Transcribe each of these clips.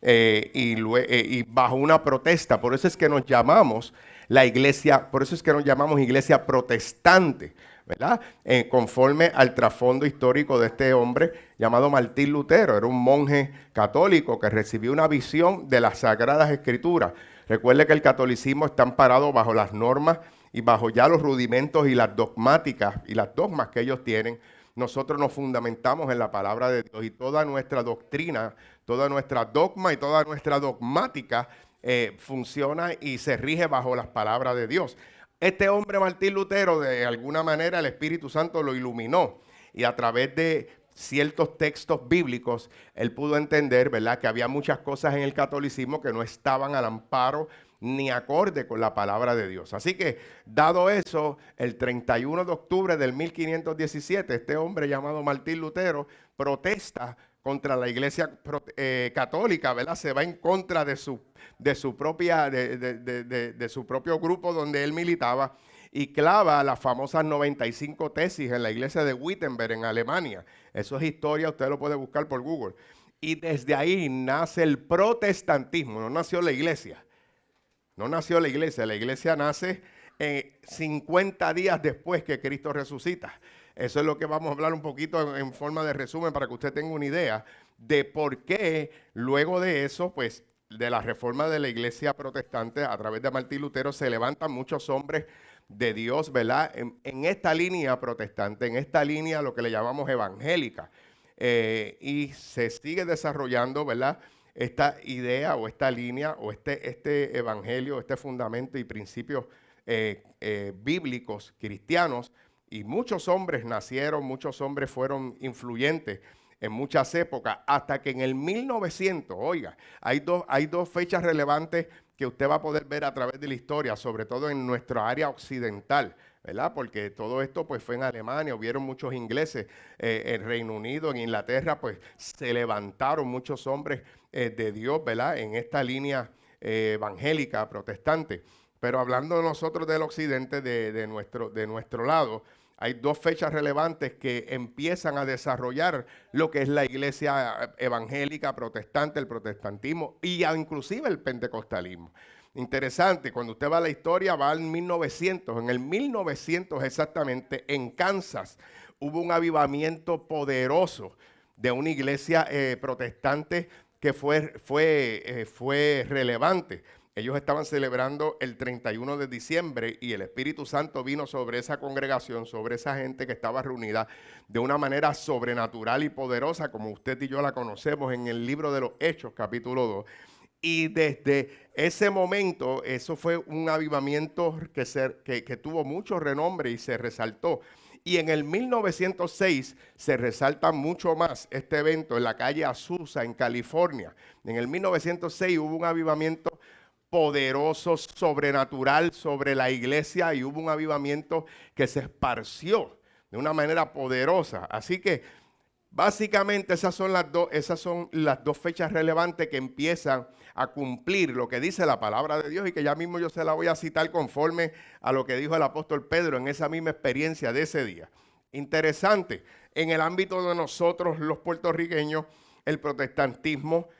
y bajo una protesta. Por eso es que nos llamamos la iglesia, por eso es que nos llamamos iglesia protestante, ¿verdad? Conforme al trasfondo histórico de este hombre llamado Martín Lutero. Era un monje católico que recibió una visión de las Sagradas Escrituras. Recuerde que el catolicismo está amparado bajo las normas y bajo ya los rudimentos y las dogmáticas y las dogmas que ellos tienen. Nosotros nos fundamentamos en la palabra de Dios y toda nuestra doctrina, toda nuestra dogma y toda nuestra dogmática funciona y se rige bajo las palabras de Dios. Este hombre Martín Lutero, de alguna manera el Espíritu Santo lo iluminó y a través de ciertos textos bíblicos, él pudo entender, ¿verdad?, que había muchas cosas en el catolicismo que no estaban al amparo ni acorde con la palabra de Dios. Así que, dado eso, el 31 de octubre del 1517, este hombre llamado Martín Lutero protesta contra la iglesia católica, ¿verdad? Se va en contra de su propio grupo donde él militaba y clava las famosas 95 tesis en la iglesia de Wittenberg en Alemania. Eso es historia, usted lo puede buscar por Google. Y desde ahí nace el protestantismo, no nació la iglesia. No nació la iglesia nace 50 días después que Cristo resucita. Eso es lo que vamos a hablar un poquito en forma de resumen para que usted tenga una idea de por qué luego de eso, pues de la reforma de la iglesia protestante a través de Martín Lutero se levantan muchos hombres de Dios, ¿verdad? En esta línea protestante, en esta línea lo que le llamamos evangélica. Y se sigue desarrollando, ¿verdad?, esta idea o esta línea o este evangelio, este fundamento y principios bíblicos cristianos. Y muchos hombres nacieron, muchos hombres fueron influyentes en muchas épocas, hasta que en el 1900, oiga, hay dos fechas relevantes que usted va a poder ver a través de la historia, sobre todo en nuestra área occidental, ¿verdad? Porque todo esto pues fue en Alemania, hubieron muchos ingleses, en Reino Unido, en Inglaterra, pues se levantaron muchos hombres de Dios, ¿verdad? En esta línea evangélica, protestante. Pero hablando nosotros del occidente, de nuestro lado, hay dos fechas relevantes que empiezan a desarrollar lo que es la iglesia evangélica protestante, el protestantismo y inclusive el pentecostalismo. Interesante, cuando usted va a la historia, va en 1900. En el 1900 exactamente, en Kansas, hubo un avivamiento poderoso de una iglesia protestante que fue relevante. Ellos estaban celebrando el 31 de diciembre y el Espíritu Santo vino sobre esa congregación, sobre esa gente que estaba reunida de una manera sobrenatural y poderosa, como usted y yo la conocemos en el libro de los Hechos, capítulo 2. Y desde ese momento, eso fue un avivamiento que tuvo mucho renombre y se resaltó. Y en el 1906 se resalta mucho más este evento en la calle Azusa, en California. En el 1906 hubo un avivamiento poderoso, sobrenatural sobre la iglesia y hubo un avivamiento que se esparció de una manera poderosa. Así que básicamente esas son las dos fechas relevantes que empiezan a cumplir lo que dice la palabra de Dios y que ya mismo yo se la voy a citar conforme a lo que dijo el apóstol Pedro en esa misma experiencia de ese día. Interesante, en el ámbito de nosotros los puertorriqueños, el protestantismo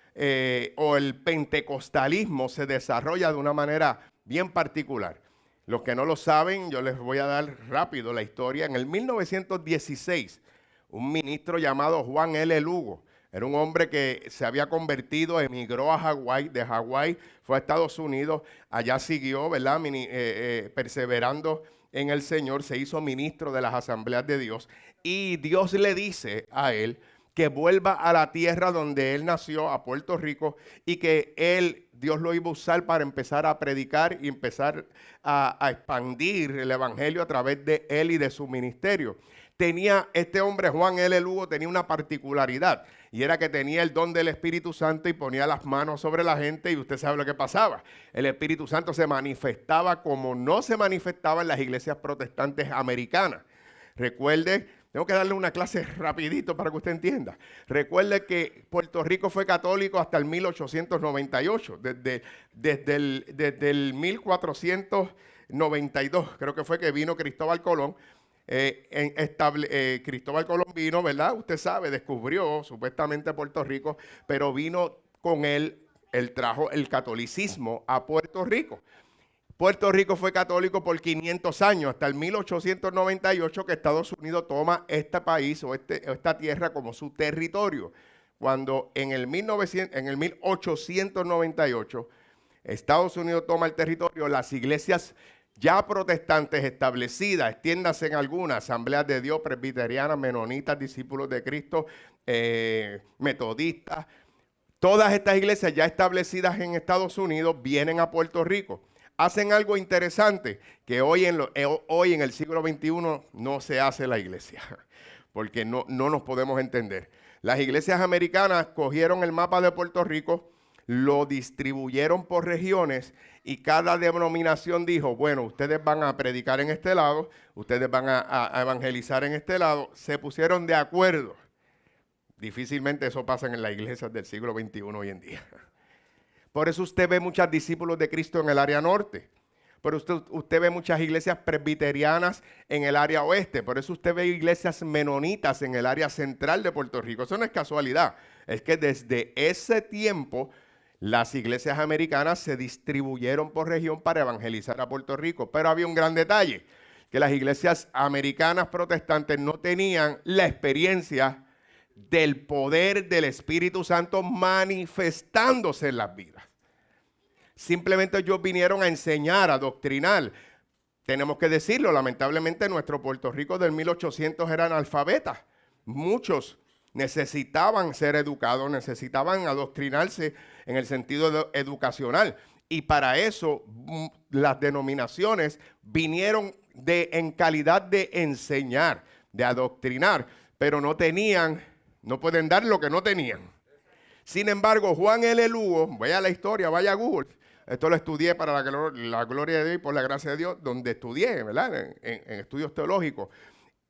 o el pentecostalismo se desarrolla de una manera bien particular. Los que no lo saben, yo les voy a dar rápido la historia. En el 1916, un ministro llamado Juan L. Lugo, era un hombre que se había convertido, emigró a Hawái, de Hawái fue a Estados Unidos, allá siguió, ¿verdad?, perseverando en el Señor, se hizo ministro de las Asambleas de Dios y Dios le dice a él que vuelva a la tierra donde él nació, a Puerto Rico, y que Dios lo iba a usar para empezar a predicar y empezar a expandir el evangelio a través de él y de su ministerio. Este hombre, Juan L. Lugo, tenía una particularidad, y era que tenía el don del Espíritu Santo y ponía las manos sobre la gente, y usted sabe lo que pasaba. El Espíritu Santo se manifestaba como no se manifestaba en las iglesias protestantes americanas. Recuerde, tengo que darle una clase rapidito para que usted entienda. Recuerde que Puerto Rico fue católico hasta el 1898, desde el 1492, creo que fue que vino Cristóbal Colón. Cristóbal Colón vino, ¿verdad? Usted sabe, descubrió supuestamente Puerto Rico, pero vino con él él trajo el catolicismo a Puerto Rico. Puerto Rico fue católico por 500 años, hasta el 1898 que Estados Unidos toma este país o esta tierra como su territorio. Cuando en el 1898 Estados Unidos toma el territorio, las iglesias ya protestantes establecidas, extiéndase en algunas, Asambleas de Dios, presbiterianas, menonitas, discípulos de Cristo, metodistas, todas estas iglesias ya establecidas en Estados Unidos vienen a Puerto Rico. Hacen algo interesante que hoy en el siglo XXI no se hace la iglesia, porque no nos podemos entender. Las iglesias americanas cogieron el mapa de Puerto Rico, lo distribuyeron por regiones y cada denominación dijo, bueno, ustedes van a predicar en este lado, ustedes van a evangelizar en este lado. Se pusieron de acuerdo. Difícilmente eso pasa en las iglesias del siglo XXI hoy en día. Por eso usted ve muchos discípulos de Cristo en el área norte. Por eso usted ve muchas iglesias presbiterianas en el área oeste. Por eso usted ve iglesias menonitas en el área central de Puerto Rico. Eso no es casualidad. Es que desde ese tiempo las iglesias americanas se distribuyeron por región para evangelizar a Puerto Rico. Pero había un gran detalle, que las iglesias americanas protestantes no tenían la experiencia del poder del Espíritu Santo manifestándose en las vidas. Simplemente ellos vinieron a enseñar, a doctrinar. Tenemos que decirlo, lamentablemente nuestro Puerto Rico del 1800 eran analfabetas. Muchos necesitaban ser educados, necesitaban adoctrinarse en el sentido educacional. Y para eso las denominaciones vinieron en calidad de enseñar, de adoctrinar, pero no pueden dar lo que no tenían. Sin embargo, Juan L. Lugo, vaya a la historia, vaya a Google. Esto lo estudié para la gloria de Dios y por la gracia de Dios, donde estudié, ¿verdad? En estudios teológicos.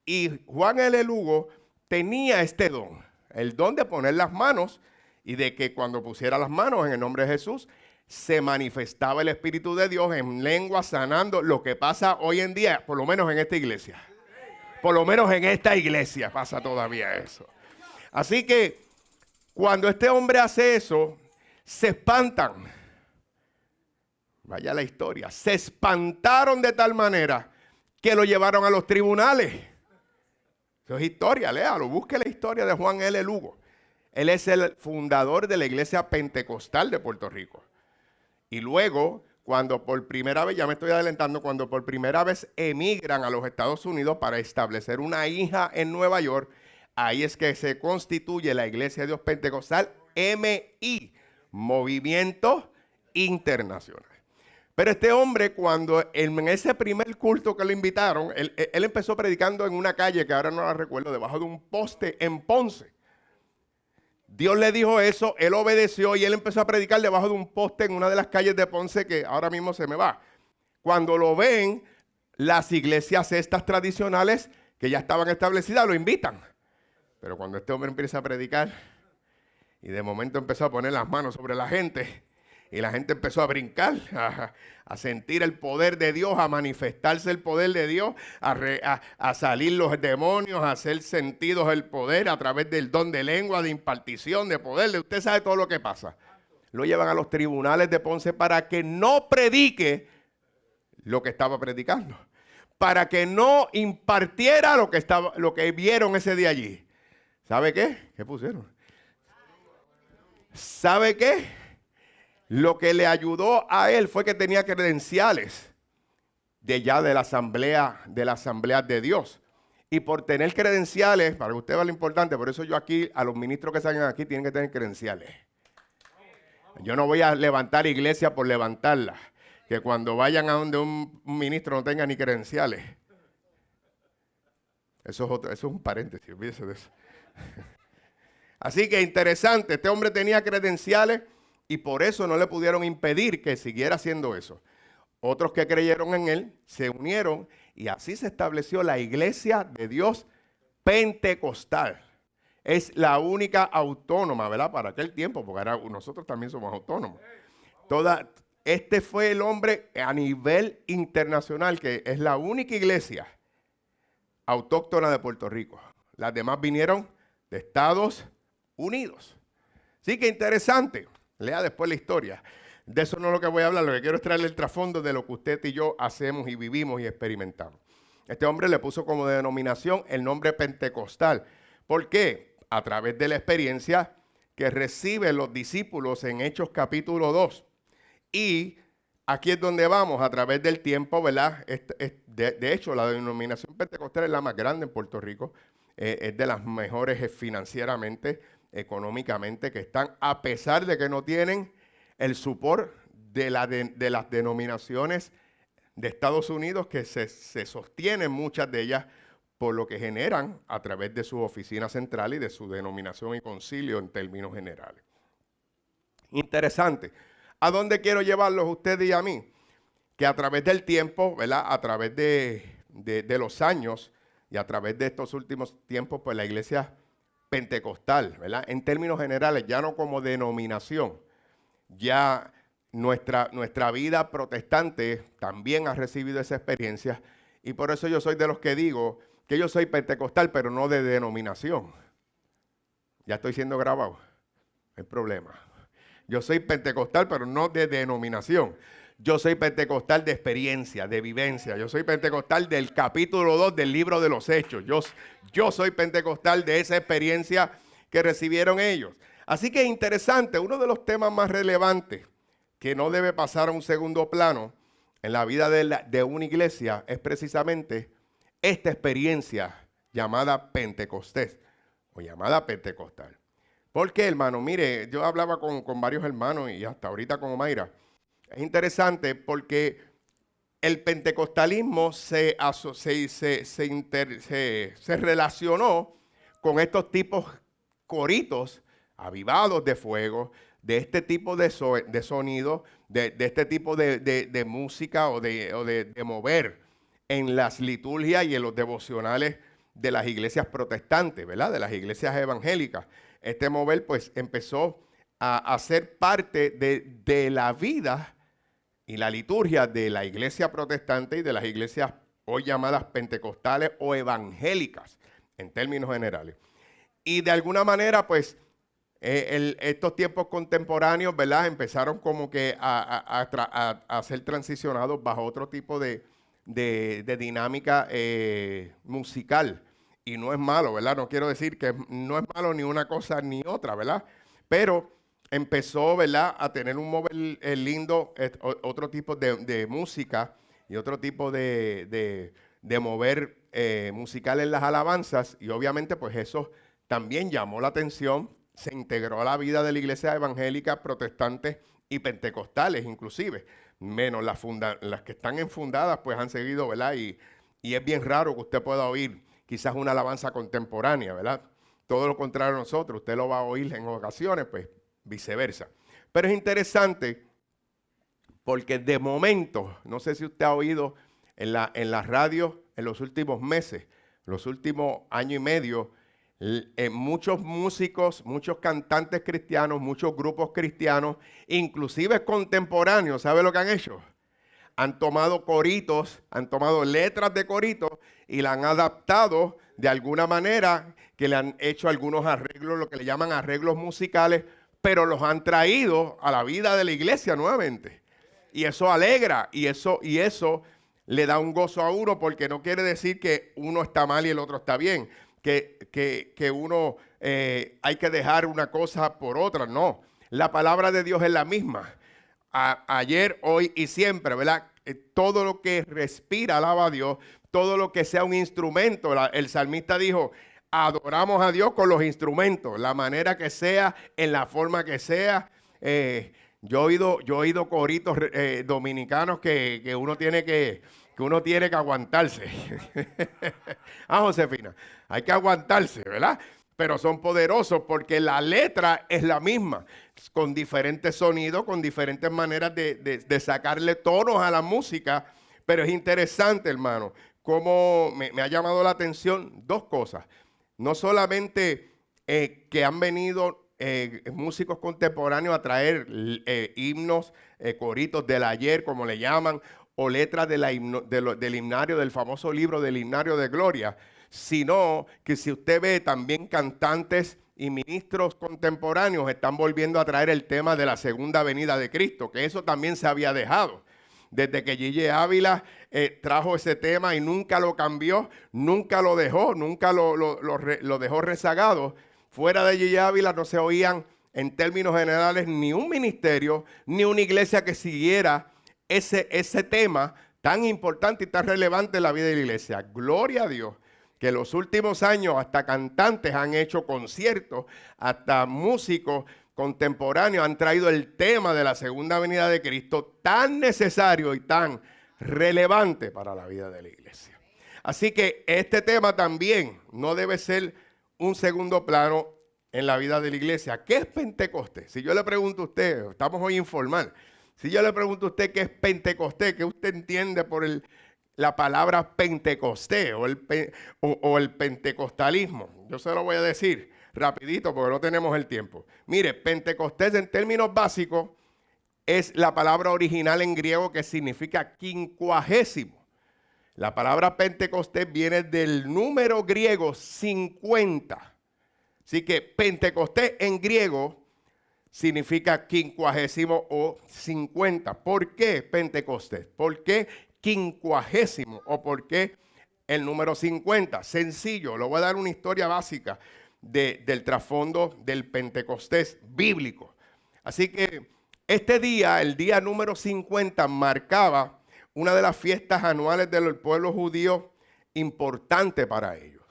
Y Juan L. Lugo tenía este don, el don de poner las manos y de que cuando pusiera las manos en el nombre de Jesús, se manifestaba el Espíritu de Dios en lengua, sanando lo que pasa hoy en día, por lo menos en esta iglesia. Por lo menos en esta iglesia pasa todavía eso. Así que cuando este hombre hace eso, se espantan. Vaya la historia. Se espantaron de tal manera que lo llevaron a los tribunales. Eso es historia, léalo, busque la historia de Juan L. Lugo. Él es el fundador de la iglesia pentecostal de Puerto Rico. Y luego, cuando por primera vez, ya me estoy adelantando, cuando por primera vez emigran a los Estados Unidos para establecer una hija en Nueva York, ahí es que se constituye la Iglesia de Dios Pentecostal, MI, Movimiento Internacional. Pero este hombre, cuando en ese primer culto que lo invitaron, él empezó predicando en una calle que ahora no la recuerdo, debajo de un poste en Ponce. Dios le dijo eso, él obedeció y él empezó a predicar debajo de un poste en una de las calles de Ponce que ahora mismo se me va. Cuando lo ven, las iglesias estas tradicionales que ya estaban establecidas lo invitan. Pero cuando este hombre empieza a predicar y de momento empezó a poner las manos sobre la gente y la gente empezó a brincar, a sentir el poder de Dios, a manifestarse el poder de Dios, a salir los demonios, a hacer sentidos el poder a través del don de lengua, de impartición, de poder. Usted sabe todo lo que pasa. Lo llevan a los tribunales de Ponce para que no predique lo que estaba predicando, para que no impartiera lo que vieron ese día allí. ¿Sabe qué? ¿Qué pusieron? ¿Sabe qué? Lo que le ayudó a él fue que tenía credenciales de la asamblea de Dios. Y por tener credenciales, para que usted vea lo importante, por eso yo aquí, a los ministros que salgan aquí, tienen que tener credenciales. Yo no voy a levantar iglesia por levantarla. Que cuando vayan a donde un ministro no tenga ni credenciales. Eso es un paréntesis, olvídese de eso. Así que interesante, este hombre tenía credenciales y por eso no le pudieron impedir que siguiera haciendo eso. Otros que creyeron en él se unieron y así se estableció la Iglesia de Dios Pentecostal. Es la única autónoma, ¿verdad? Para aquel tiempo, porque ahora nosotros también somos autónomos. Este fue el hombre a nivel internacional que es la única iglesia autóctona de Puerto Rico. Las demás vinieron de Estados Unidos. Sí que interesante. Lea después la historia. De eso no es lo que voy a hablar, lo que quiero es traerle el trasfondo de lo que usted y yo hacemos y vivimos y experimentamos. Este hombre le puso como denominación el nombre pentecostal. ¿Por qué? A través de la experiencia que reciben los discípulos en Hechos capítulo 2. Y aquí es donde vamos, a través del tiempo, ¿verdad? De hecho, la denominación pentecostal es la más grande en Puerto Rico. Es de las mejores financieramente, económicamente, que están, a pesar de que no tienen el support de las denominaciones de Estados Unidos, que se sostienen muchas de ellas por lo que generan a través de su oficina central y de su denominación y concilio en términos generales. Interesante. ¿A dónde quiero llevarlos ustedes y a mí? Que a través del tiempo, ¿verdad? A través de los años y a través de estos últimos tiempos, pues la iglesia pentecostal, ¿verdad? En términos generales, ya no como denominación, ya nuestra vida protestante también ha recibido esa experiencia, y por eso yo soy de los que digo que yo soy pentecostal, pero no de denominación. Ya estoy siendo grabado, no hay problema. Yo soy pentecostal, pero no de denominación. Yo soy pentecostal de experiencia, de vivencia. Yo soy pentecostal del capítulo 2 del libro de los Hechos. Yo soy pentecostal de esa experiencia que recibieron ellos. Así que interesante, uno de los temas más relevantes que no debe pasar a un segundo plano en la vida de una iglesia es precisamente esta experiencia llamada Pentecostés o llamada pentecostal. ¿Por qué, hermano? Mire, yo hablaba con varios hermanos y hasta ahorita con Omaira. Es interesante porque el pentecostalismo se relacionó con estos tipos coritos avivados de fuego, de este tipo de sonido, de este tipo de música o de mover en las liturgias y en los devocionales de las iglesias protestantes, ¿verdad? De las iglesias evangélicas. Este mover pues empezó a ser parte de la vida y la liturgia de la iglesia protestante y de las iglesias hoy llamadas pentecostales o evangélicas en términos generales. Y de alguna manera pues estos tiempos contemporáneos, ¿verdad? Empezaron como que a ser transicionados bajo otro tipo de dinámica musical. Y no es malo, ¿verdad? No quiero decir que no es malo ni una cosa ni otra, ¿verdad? Pero empezó, ¿verdad?, a tener un mover lindo, otro tipo de música y otro tipo de mover musical en las alabanzas. Y obviamente, pues eso también llamó la atención, se integró a la vida de la iglesia evangélica, protestantes y pentecostales inclusive. Menos las que están enfundadas, pues han seguido, ¿verdad? Y es bien raro que usted pueda oír quizás una alabanza contemporánea, ¿verdad? Todo lo contrario a nosotros, usted lo va a oír en ocasiones, pues viceversa. Pero es interesante porque de momento, no sé si usted ha oído en la radio en los últimos meses, los últimos año y medio, muchos músicos, muchos cantantes cristianos, muchos grupos cristianos, inclusive contemporáneos, ¿sabe lo que han hecho? Han tomado coritos, han tomado letras de coritos y la han adaptado de alguna manera, que le han hecho algunos arreglos, lo que le llaman arreglos musicales, pero los han traído a la vida de la iglesia nuevamente. Y eso alegra y eso le da un gozo a uno, porque no quiere decir que uno está mal y el otro está bien, que uno hay que dejar una cosa por otra. No, la palabra de Dios es la misma. Ayer, hoy y siempre, ¿verdad? Todo lo que respira alaba a Dios, todo lo que sea un instrumento. El salmista dijo, adoramos a Dios con los instrumentos, la manera que sea, en la forma que sea. Yo he oído coritos dominicanos que uno tiene que aguantarse. Josefina, hay que aguantarse, ¿verdad? Pero son poderosos porque la letra es la misma, con diferentes sonidos, con diferentes maneras de sacarle tonos a la música. Pero es interesante, hermano, cómo me ha llamado la atención dos cosas. No solamente que han venido músicos contemporáneos a traer himnos, coritos del ayer, como le llaman, o letras del himnario, del famoso libro del himnario de gloria, sino que si usted ve también cantantes y ministros contemporáneos están volviendo a traer el tema de la segunda venida de Cristo, que eso también se había dejado. Desde que Gigi Ávila trajo ese tema y nunca lo cambió, nunca lo dejó, nunca lo dejó rezagado. Fuera de Gigi Ávila no se oían en términos generales ni un ministerio, ni una iglesia que siguiera ese tema tan importante y tan relevante en la vida de la iglesia. Gloria a Dios que en los últimos años hasta cantantes han hecho conciertos, hasta músicos contemporáneos han traído el tema de la segunda venida de Cristo, tan necesario y tan relevante para la vida de la iglesia. Así que este tema también no debe ser un segundo plano en la vida de la iglesia. ¿Qué es Pentecostés? Si yo le pregunto a usted, estamos hoy informal, si yo le pregunto a usted qué es Pentecostés, ¿qué usted entiende por la palabra Pentecostés o el pentecostalismo? Yo se lo voy a decir rapidito porque no tenemos el tiempo. Mire, Pentecostés en términos básicos es la palabra original en griego que significa quincuagésimo. La palabra Pentecostés viene del número griego 50. Así que Pentecostés en griego significa quincuagésimo o 50. ¿Por qué Pentecostés? ¿Por qué quincuagésimo o por qué el número 50? Sencillo, le voy a dar una historia básica del trasfondo del Pentecostés bíblico. Así que este día, el día número 50, marcaba una de las fiestas anuales del pueblo judío importante para ellos.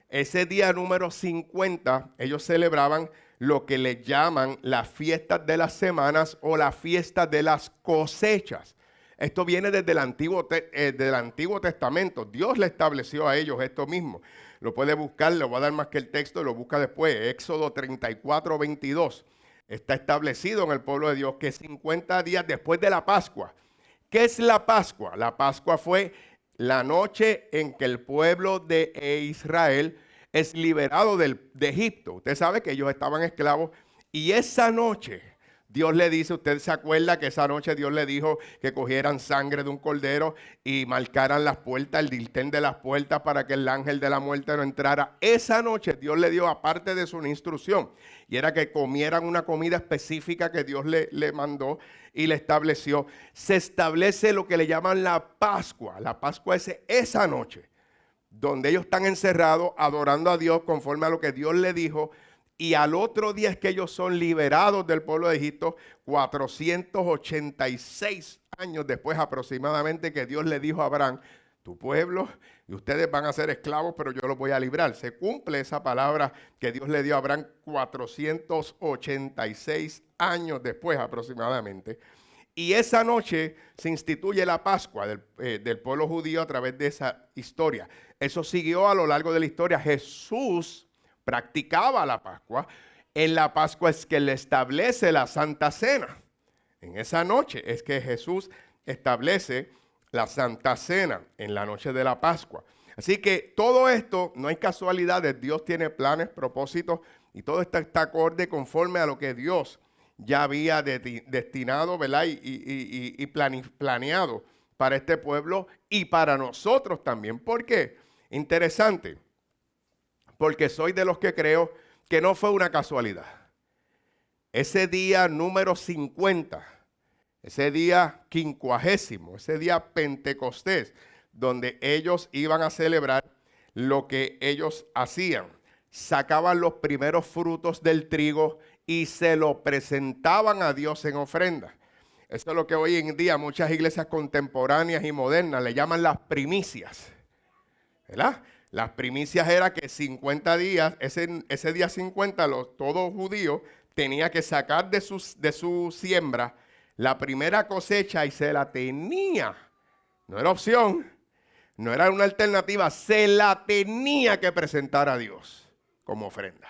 Ese día número 50, ellos celebraban lo que le llaman las fiestas de las semanas o la fiesta de las cosechas. Esto viene desde el Antiguo Testamento. Dios le estableció a ellos esto mismo. Lo puede buscar, le voy a dar más que el texto, lo busca después. Éxodo 34, 22. Está establecido en el pueblo de Dios que 50 días después de la Pascua. ¿Qué es la Pascua? La Pascua fue la noche en que el pueblo de Israel es liberado de Egipto. Usted sabe que ellos estaban esclavos y esa noche Dios le dice, usted se acuerda que esa noche Dios le dijo que cogieran sangre de un cordero y marcaran las puertas, el dintel de las puertas para que el ángel de la muerte no entrara. Esa noche Dios le dio, aparte de su instrucción, y era que comieran una comida específica que Dios le mandó y le estableció. Se establece lo que le llaman la Pascua. La Pascua es esa noche, donde ellos están encerrados adorando a Dios conforme a lo que Dios le dijo. Y al otro día es que ellos son liberados del pueblo de Egipto, 486 años después aproximadamente, que Dios le dijo a Abraham, tu pueblo y ustedes van a ser esclavos, pero yo los voy a librar. Se cumple esa palabra que Dios le dio a Abraham 486 años después aproximadamente. Y esa noche se instituye la Pascua del pueblo judío a través de esa historia. Eso siguió a lo largo de la historia. Jesús practicaba la Pascua. En la Pascua es que le establece la Santa Cena. En esa noche es que Jesús establece la Santa Cena, en la noche de la Pascua. Así que todo esto no hay casualidades. Dios tiene planes, propósitos y todo esto está acorde conforme a lo que Dios ya había destinado, ¿verdad? Y planeado para este pueblo y para nosotros también. ¿Por qué? Interesante. Porque soy de los que creo que no fue una casualidad. Ese día número 50, ese día quincuagésimo, ese día Pentecostés, donde ellos iban a celebrar lo que ellos hacían. Sacaban los primeros frutos del trigo y se lo presentaban a Dios en ofrenda. Eso es lo que hoy en día muchas iglesias contemporáneas y modernas le llaman las primicias, ¿verdad? Las primicias era que 50 días, ese día 50, todo judío tenía que sacar de su siembra la primera cosecha y se la tenía. No era opción, no era una alternativa, se la tenía que presentar a Dios como ofrenda.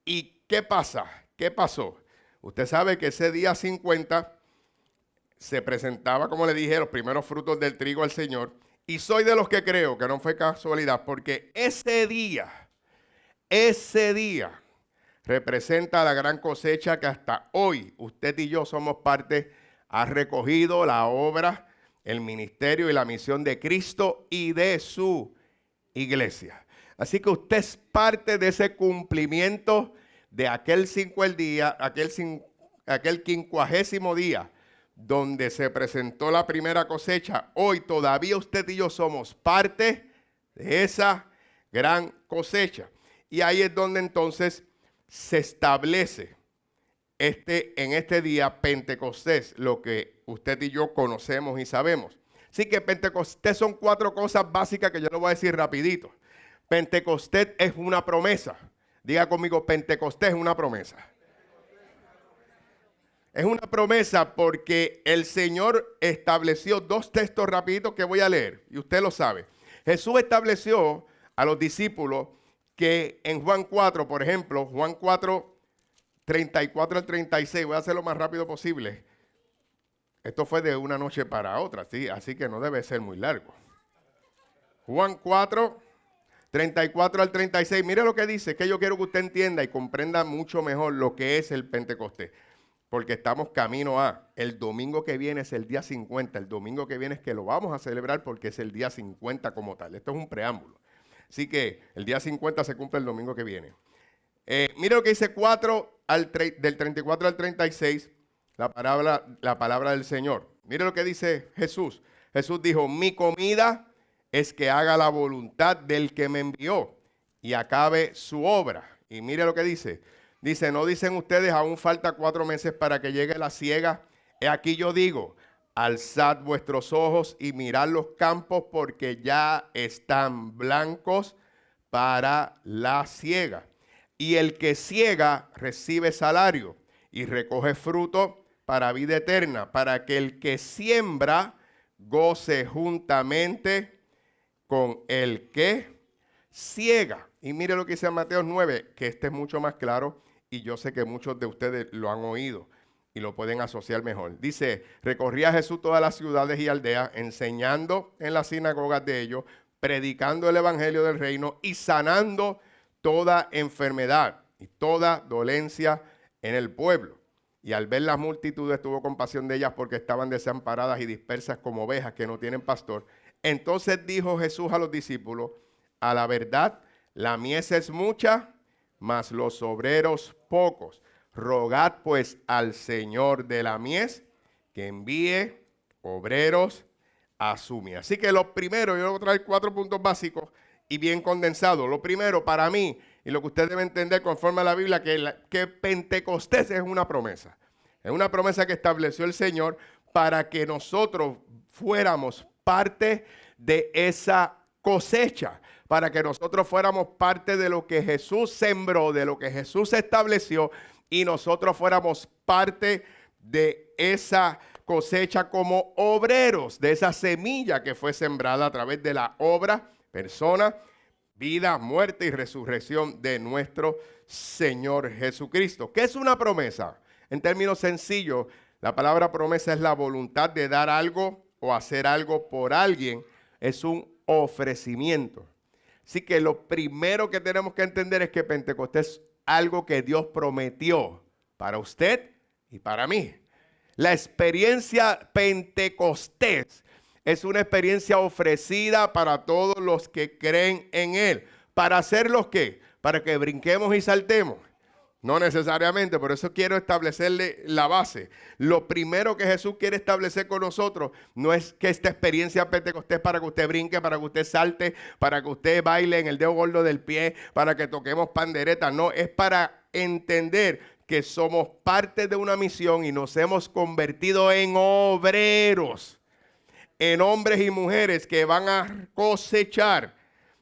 ¿Y qué pasa? ¿Qué pasó? Usted sabe que ese día 50 se presentaba, como le dije, los primeros frutos del trigo al Señor. Y soy de los que creo que no fue casualidad, porque ese día representa la gran cosecha que hasta hoy usted y yo somos parte, ha recogido la obra, el ministerio y la misión de Cristo y de su iglesia. Así que usted es parte de ese cumplimiento de aquel 50º día, donde se presentó la primera cosecha. Hoy todavía usted y yo somos parte de esa gran cosecha. Y ahí es donde entonces se establece en este día Pentecostés, lo que usted y yo conocemos y sabemos. Así que Pentecostés son 4 cosas básicas que yo le voy a decir rapidito. Pentecostés es una promesa. Diga conmigo, Pentecostés es una promesa. Es una promesa porque el Señor estableció 2 textos rapiditos que voy a leer, y usted lo sabe. Jesús estableció a los discípulos que en Juan 4, por ejemplo, Juan 4, 34 al 36, voy a hacerlo lo más rápido posible. Esto fue de una noche para otra, ¿sí? Así que no debe ser muy largo. Juan 4, 34 al 36, mire lo que dice, que yo quiero que usted entienda y comprenda mucho mejor lo que es el Pentecostés. Porque estamos camino a, el domingo que viene es el día 50, el domingo que viene es que lo vamos a celebrar porque es el día 50 como tal. Esto es un preámbulo. Así que el día 50 se cumple el domingo que viene. Mire lo que dice del 34 al 36, la palabra del Señor. Mire lo que dice Jesús. Jesús dijo, mi comida es que haga la voluntad del que me envió y acabe su obra. Y mire lo que dice. Dice, ¿no dicen ustedes aún falta 4 meses para que llegue la siega? He aquí yo digo, alzad vuestros ojos y mirad los campos porque ya están blancos para la siega. Y el que siega recibe salario y recoge fruto para vida eterna, para que el que siembra goce juntamente con el que siega. Y mire lo que dice Mateo 9, que este es mucho más claro y yo sé que muchos de ustedes lo han oído y lo pueden asociar mejor. Dice, recorría Jesús todas las ciudades y aldeas, enseñando en las sinagogas de ellos, predicando el evangelio del reino y sanando toda enfermedad y toda dolencia en el pueblo. Y al ver las multitudes tuvo compasión de ellas porque estaban desamparadas y dispersas como ovejas que no tienen pastor. Entonces dijo Jesús a los discípulos, a la verdad, la mies es mucha, mas los obreros pocos. Rogad pues al Señor de la mies que envíe obreros a su mies. Así que lo primero, yo voy a traer 4 puntos básicos y bien condensados. Lo primero para mí, y lo que usted debe entender conforme a la Biblia, que Pentecostés es una promesa. Es una promesa que estableció el Señor para que nosotros fuéramos parte de esa cosecha, para que nosotros fuéramos parte de lo que Jesús sembró, de lo que Jesús estableció, y nosotros fuéramos parte de esa cosecha como obreros, de esa semilla que fue sembrada a través de la obra, persona, vida, muerte y resurrección de nuestro Señor Jesucristo. ¿Qué es una promesa? En términos sencillos, la palabra promesa es la voluntad de dar algo o hacer algo por alguien. Es un ofrecimiento. Así que lo primero que tenemos que entender es que Pentecostés es algo que Dios prometió para usted y para mí. La experiencia Pentecostés es una experiencia ofrecida para todos los que creen en Él. ¿Para hacer los qué? Para que brinquemos y saltemos. No necesariamente, por eso quiero establecerle la base. Lo primero que Jesús quiere establecer con nosotros no es que esta experiencia Pentecostés para que usted brinque, para que usted salte, para que usted baile en el dedo gordo del pie, para que toquemos pandereta. No, es para entender que somos parte de una misión y nos hemos convertido en obreros, en hombres y mujeres que van a cosechar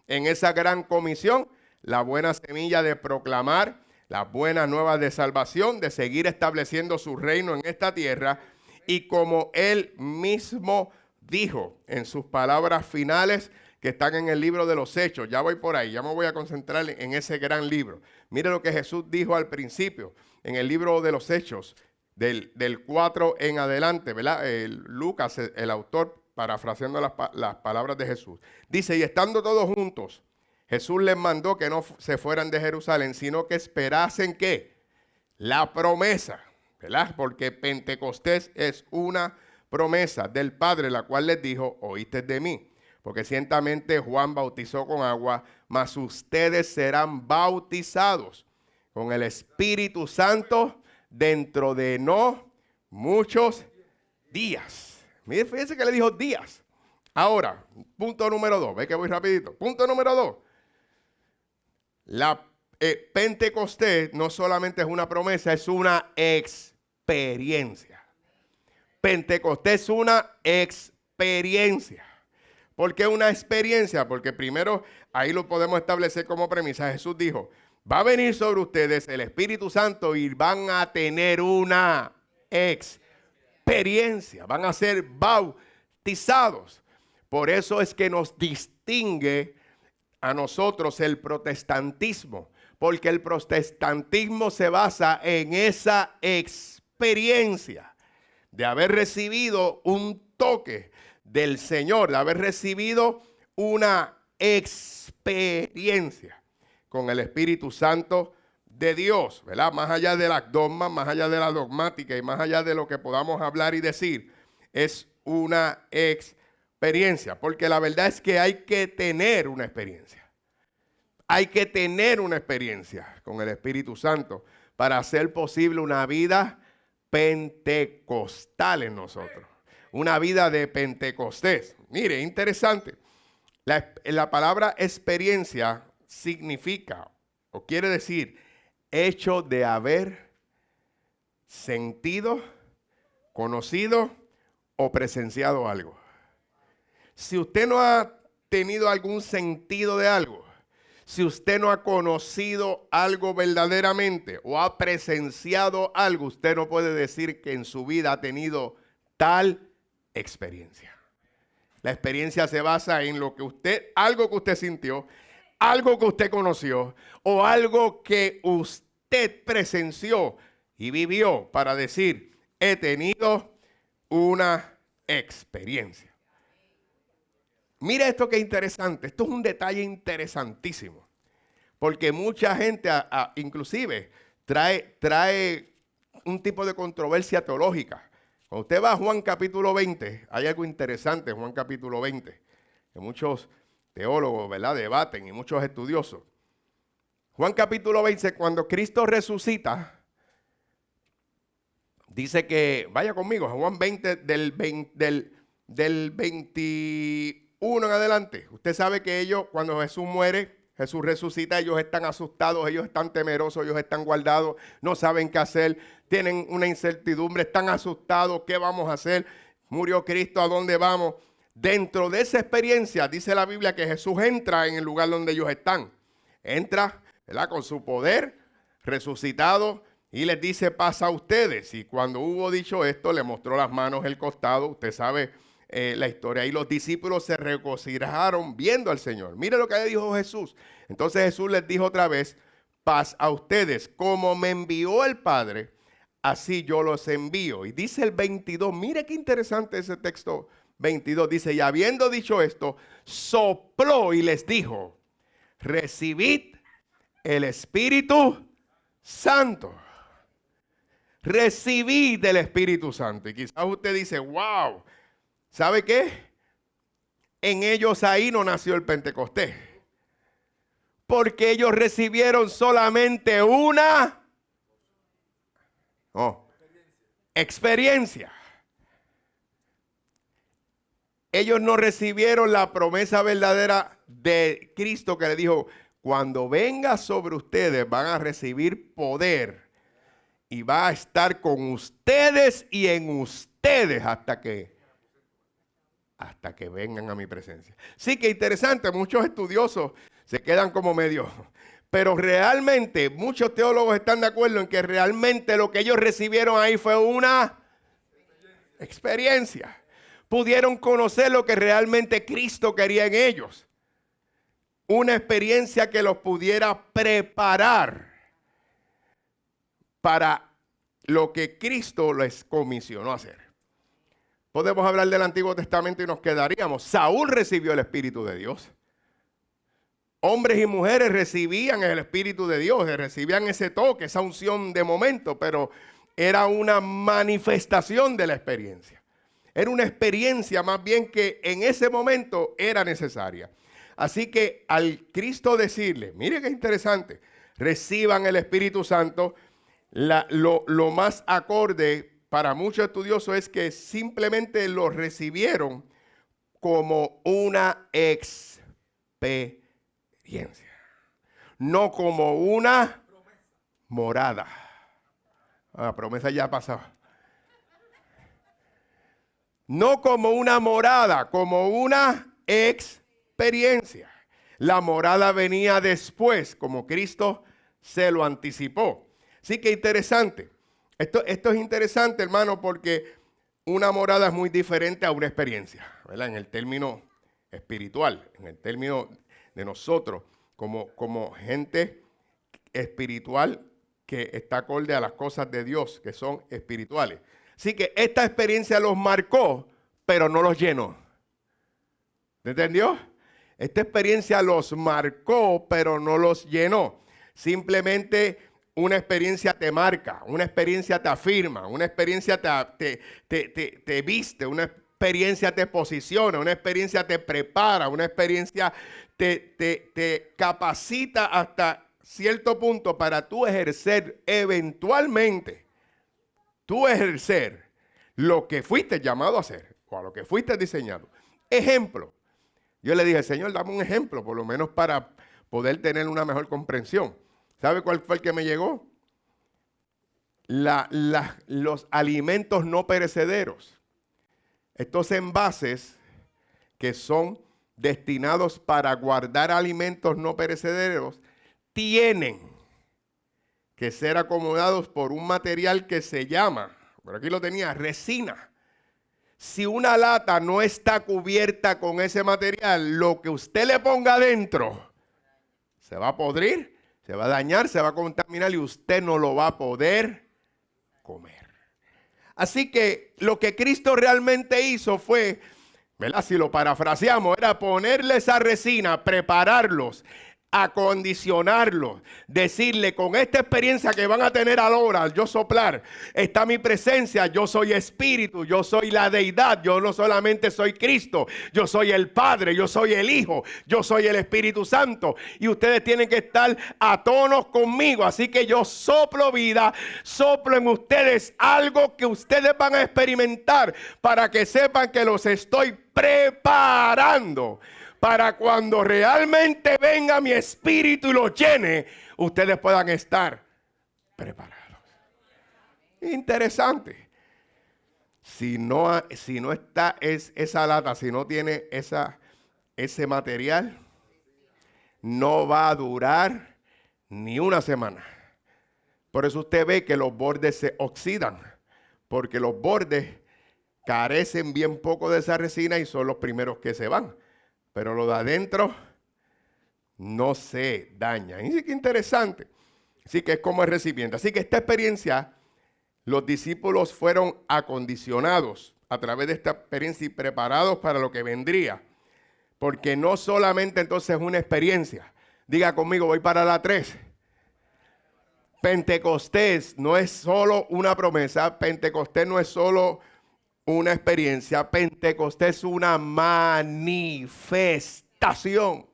en esa gran comisión la buena semilla de proclamar las buenas nuevas de salvación, de seguir estableciendo su reino en esta tierra. Y como Él mismo dijo en sus palabras finales que están en el libro de los Hechos, ya voy por ahí, ya me voy a concentrar en ese gran libro. Mire lo que Jesús dijo al principio en el libro de los Hechos, del 4 en adelante, ¿verdad? Lucas, el autor, parafraseando las palabras de Jesús. Dice, y estando todos juntos, Jesús les mandó que no se fueran de Jerusalén, sino que esperasen ¿qué? La promesa, ¿verdad? Porque Pentecostés es una promesa del Padre, la cual les dijo, oíste de mí. Porque ciertamente Juan bautizó con agua, mas ustedes serán bautizados con el Espíritu Santo dentro de no muchos días. Mire, fíjense que le dijo días. Ahora, punto número 2. Ve que voy rapidito. Punto número 2. La Pentecostés no solamente es una promesa, es una experiencia. Pentecostés es una experiencia. ¿Por qué una experiencia? Porque primero, ahí lo podemos establecer como premisa. Jesús dijo, va a venir sobre ustedes el Espíritu Santo y van a tener una experiencia. Van a ser bautizados. Por eso es que nos distingue a nosotros el protestantismo. Porque el protestantismo se basa en esa experiencia de haber recibido un toque del Señor, de haber recibido una experiencia con el Espíritu Santo de Dios, ¿verdad? Más allá de las dogmas, más allá de la dogmática y más allá de lo que podamos hablar y decir, es una experiencia, porque la verdad es que hay que tener una experiencia. Hay que tener una experiencia con el Espíritu Santo para hacer posible una vida pentecostal en nosotros. Una vida de Pentecostés. Mire, interesante. La palabra experiencia significa o quiere decir hecho de haber sentido, conocido o presenciado algo. Si usted no ha tenido algún sentido de algo, si usted no ha conocido algo verdaderamente o ha presenciado algo, usted no puede decir que en su vida ha tenido tal experiencia. La experiencia se basa en lo que algo que usted sintió, algo que usted conoció o algo que usted presenció y vivió para decir, he tenido una experiencia. Mira esto que interesante. Esto es un detalle interesantísimo. Porque mucha gente inclusive trae un tipo de controversia teológica. Cuando usted va a Juan capítulo 20, hay algo interesante en Juan capítulo 20, que muchos teólogos, ¿verdad?, debaten y muchos estudiosos. Juan capítulo 20, cuando Cristo resucita, dice que, vaya conmigo, Juan 20 del 21 en adelante. Usted sabe que ellos, cuando Jesús muere, Jesús resucita, ellos están asustados, ellos están temerosos, ellos están guardados, no saben qué hacer, tienen una incertidumbre, están asustados, ¿qué vamos a hacer? Murió Cristo, ¿a dónde vamos? Dentro de esa experiencia, dice la Biblia que Jesús entra en el lugar donde ellos están. Entra, ¿verdad?, con su poder, resucitado, y les dice, pasa a ustedes. Y cuando hubo dicho esto, le mostró las manos, el costado, usted sabe la historia. Y los discípulos se regocijaron viendo al Señor. Mire lo que le dijo Jesús. Entonces Jesús les dijo otra vez, paz a ustedes, como me envió el Padre, así yo los envío. Y dice el 22, mire qué interesante ese texto 22, dice, y habiendo dicho esto, sopló y les dijo, recibid el Espíritu Santo. Recibid el Espíritu Santo. Y quizás usted dice, wow, ¿sabe qué? En ellos ahí no nació el Pentecostés. Porque ellos recibieron solamente una experiencia. Ellos no recibieron la promesa verdadera de Cristo que le dijo, cuando venga sobre ustedes van a recibir poder y va a estar con ustedes y en ustedes hasta que vengan a mi presencia. Sí, que interesante, muchos estudiosos se quedan como medio, pero realmente muchos teólogos están de acuerdo en que realmente lo que ellos recibieron ahí fue una experiencia. Pudieron conocer lo que realmente Cristo quería en ellos. Una experiencia que los pudiera preparar para lo que Cristo les comisionó hacer. Podemos hablar del Antiguo Testamento y nos quedaríamos. Saúl recibió el Espíritu de Dios. Hombres y mujeres recibían el Espíritu de Dios, recibían ese toque, esa unción de momento, pero era una manifestación de la experiencia. Era una experiencia más bien que en ese momento era necesaria. Así que al Cristo decirle, mire qué interesante, reciban el Espíritu Santo, lo más acorde para muchos estudiosos es que simplemente lo recibieron como una experiencia, no como una morada. La promesa ya ha pasado. No como una morada, como una experiencia. La morada venía después, como Cristo se lo anticipó. Así que interesante. Esto es interesante, hermano, porque una morada es muy diferente a una experiencia, ¿verdad? En el término espiritual, en el término de nosotros, como gente espiritual que está acorde a las cosas de Dios, que son espirituales. Así que esta experiencia los marcó, pero no los llenó. ¿Entendió? Esta experiencia los marcó, pero no los llenó. Simplemente una experiencia te marca, una experiencia te afirma, una experiencia te viste, una experiencia te posiciona, una experiencia te prepara, una experiencia te capacita hasta cierto punto para tú ejercer eventualmente, tú ejercer lo que fuiste llamado a hacer o a lo que fuiste diseñado. Ejemplo. Yo le dije, Señor, dame un ejemplo, por lo menos para poder tener una mejor comprensión. ¿Sabe cuál fue el que me llegó? Los alimentos no perecederos. Estos envases que son destinados para guardar alimentos no perecederos tienen que ser acomodados por un material que se llama, por aquí lo tenía, resina. Si una lata no está cubierta con ese material, lo que usted le ponga adentro se va a podrir, se va a dañar, se va a contaminar y usted no lo va a poder comer. Así que lo que Cristo realmente hizo fue, ¿verdad? Si lo parafraseamos, era ponerle esa resina, prepararlos, acondicionarlos, decirle con esta experiencia que van a tener ahora, al yo soplar, está mi presencia, yo soy espíritu, yo soy la deidad, yo no solamente soy Cristo, yo soy el Padre, yo soy el Hijo, yo soy el Espíritu Santo y ustedes tienen que estar a tonos conmigo, así que yo soplo vida, soplo en ustedes algo que ustedes van a experimentar para que sepan que los estoy preparando. Para cuando realmente venga mi espíritu y los llene, ustedes puedan estar preparados. Interesante. Si no está esa lata, si no tiene ese material, no va a durar ni una semana. Por eso usted ve que los bordes se oxidan, porque los bordes carecen bien poco de esa resina y son los primeros que se van. Pero lo de adentro no se daña. Y sí que interesante. Así que es como el recipiente. Así que esta experiencia, los discípulos fueron acondicionados a través de esta experiencia y preparados para lo que vendría. Porque no solamente entonces es una experiencia. Diga conmigo, voy para la 3. Pentecostés no es solo una promesa. Pentecostés no es solo una experiencia. Pentecostés es una manifestación.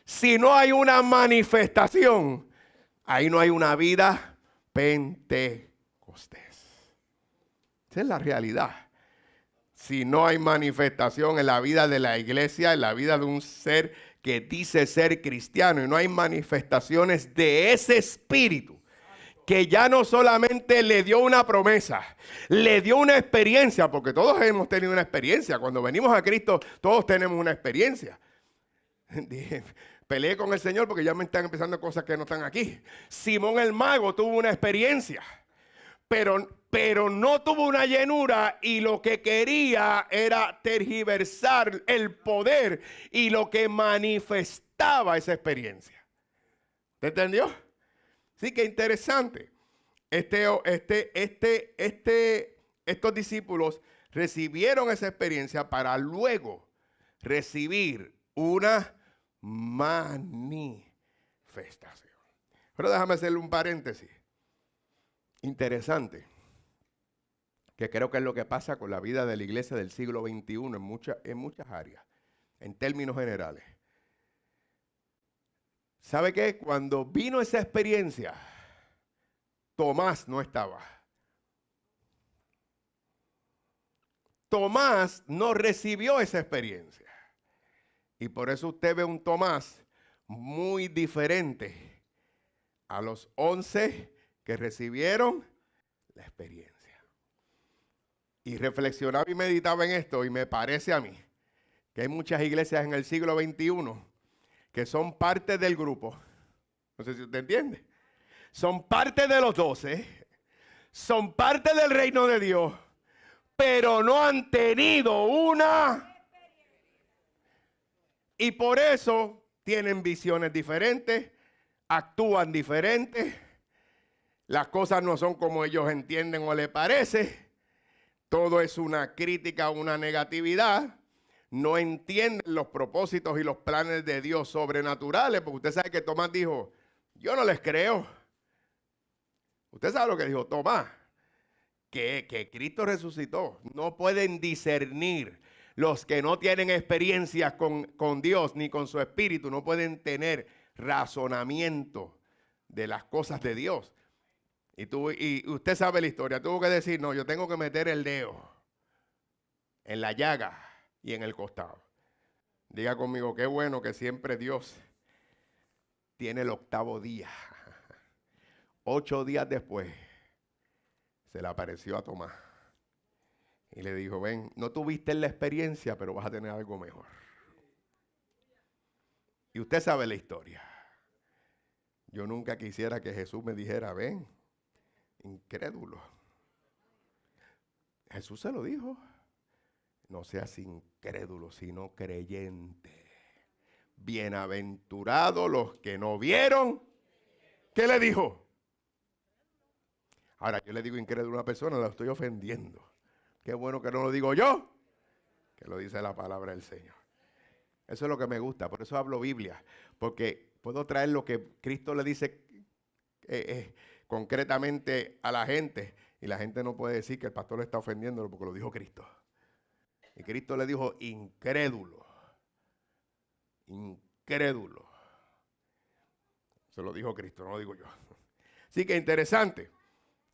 Si no hay una manifestación, ahí no hay una vida pentecostés. Esa es la realidad. Si no hay manifestación en la vida de la iglesia, en la vida de un ser que dice ser cristiano, y no hay manifestaciones de ese espíritu, que ya no solamente le dio una promesa, le dio una experiencia, porque todos hemos tenido una experiencia. Cuando venimos a Cristo, todos tenemos una experiencia. Dije, peleé con el Señor porque ya me están empezando cosas que no están aquí. Simón el mago tuvo una experiencia, pero no tuvo una llenura y lo que quería era tergiversar el poder y lo que manifestaba esa experiencia. ¿Te entendió? Sí, que interesante. Estos discípulos recibieron esa experiencia para luego recibir una manifestación. Pero déjame hacerle un paréntesis. Interesante. que creo que es lo que pasa con la vida de la iglesia del siglo XXI en muchas áreas, en términos generales. ¿Sabe qué? Cuando vino esa experiencia, Tomás no estaba. Tomás no recibió esa experiencia. Y por eso usted ve un Tomás muy diferente a los 11 que recibieron la experiencia. Y reflexionaba y meditaba en esto y me parece a mí que hay muchas iglesias en el siglo XXI que son parte del grupo. No sé si usted entiende. Son parte de los 12, son parte del reino de Dios, pero no han tenido una. Y por eso tienen visiones diferentes, actúan diferentes, las cosas no son como ellos entienden o les parece, todo es una crítica, una negatividad, no entienden los propósitos y los planes de Dios sobrenaturales, porque usted sabe que Tomás dijo, yo no les creo. Usted sabe lo que dijo Tomás, que Cristo resucitó. No pueden discernir. Los que no tienen experiencias con Dios ni con su espíritu no pueden tener razonamiento de las cosas de Dios. Y usted sabe la historia. Tuvo que decir, no, yo tengo que meter el dedo en la llaga y en el costado. Diga conmigo, qué bueno que siempre Dios tiene el octavo día. 8 días después se le apareció a Tomás. Y le dijo, ven, no tuviste la experiencia, pero vas a tener algo mejor. Y usted sabe la historia. Yo nunca quisiera que Jesús me dijera, ven, incrédulo. Jesús se lo dijo. No seas incrédulo, sino creyente. Bienaventurados los que no vieron. ¿Qué le dijo? Ahora, yo le digo incrédulo a una persona, la estoy ofendiendo. Qué bueno que no lo digo yo, que lo dice la palabra del Señor. Eso es lo que me gusta, por eso hablo Biblia, porque puedo traer lo que Cristo le dice concretamente a la gente, y la gente no puede decir que el pastor le está ofendiendo porque lo dijo Cristo. Y Cristo le dijo incrédulo, incrédulo. Se lo dijo Cristo, no lo digo yo. Así que interesante,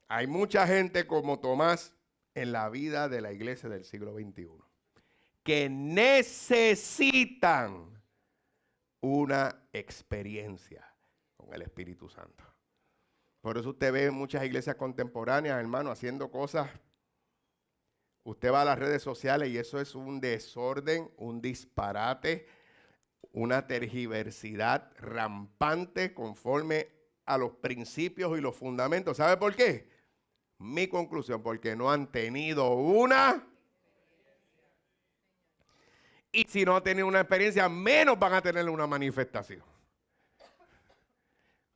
hay mucha gente como Tomás en la vida de la iglesia del siglo XXI, que necesitan una experiencia con el Espíritu Santo. Por eso usted ve muchas iglesias contemporáneas, hermano, haciendo cosas. Usted va a las redes sociales y eso es un desorden, un disparate, una tergiversidad rampante conforme a los principios y los fundamentos. ¿Sabe por qué? Mi conclusión, porque no han tenido una. Y si no han tenido una experiencia, menos van a tener una manifestación.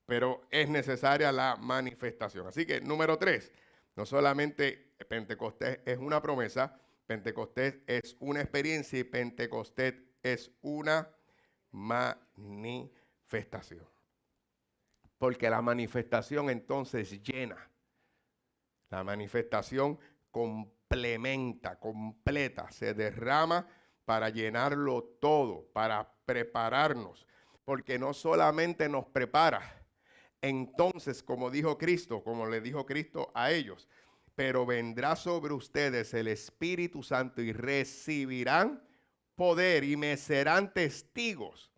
Pero es necesaria la manifestación. Así que, número 3, no solamente Pentecostés es una promesa, Pentecostés es una experiencia y Pentecostés es una manifestación. Porque la manifestación entonces llena. La manifestación complementa, completa, se derrama para llenarlo todo, para prepararnos. Porque no solamente nos prepara, entonces, como dijo Cristo, como le dijo Cristo a ellos, pero vendrá sobre ustedes el Espíritu Santo y recibirán poder y me serán testigos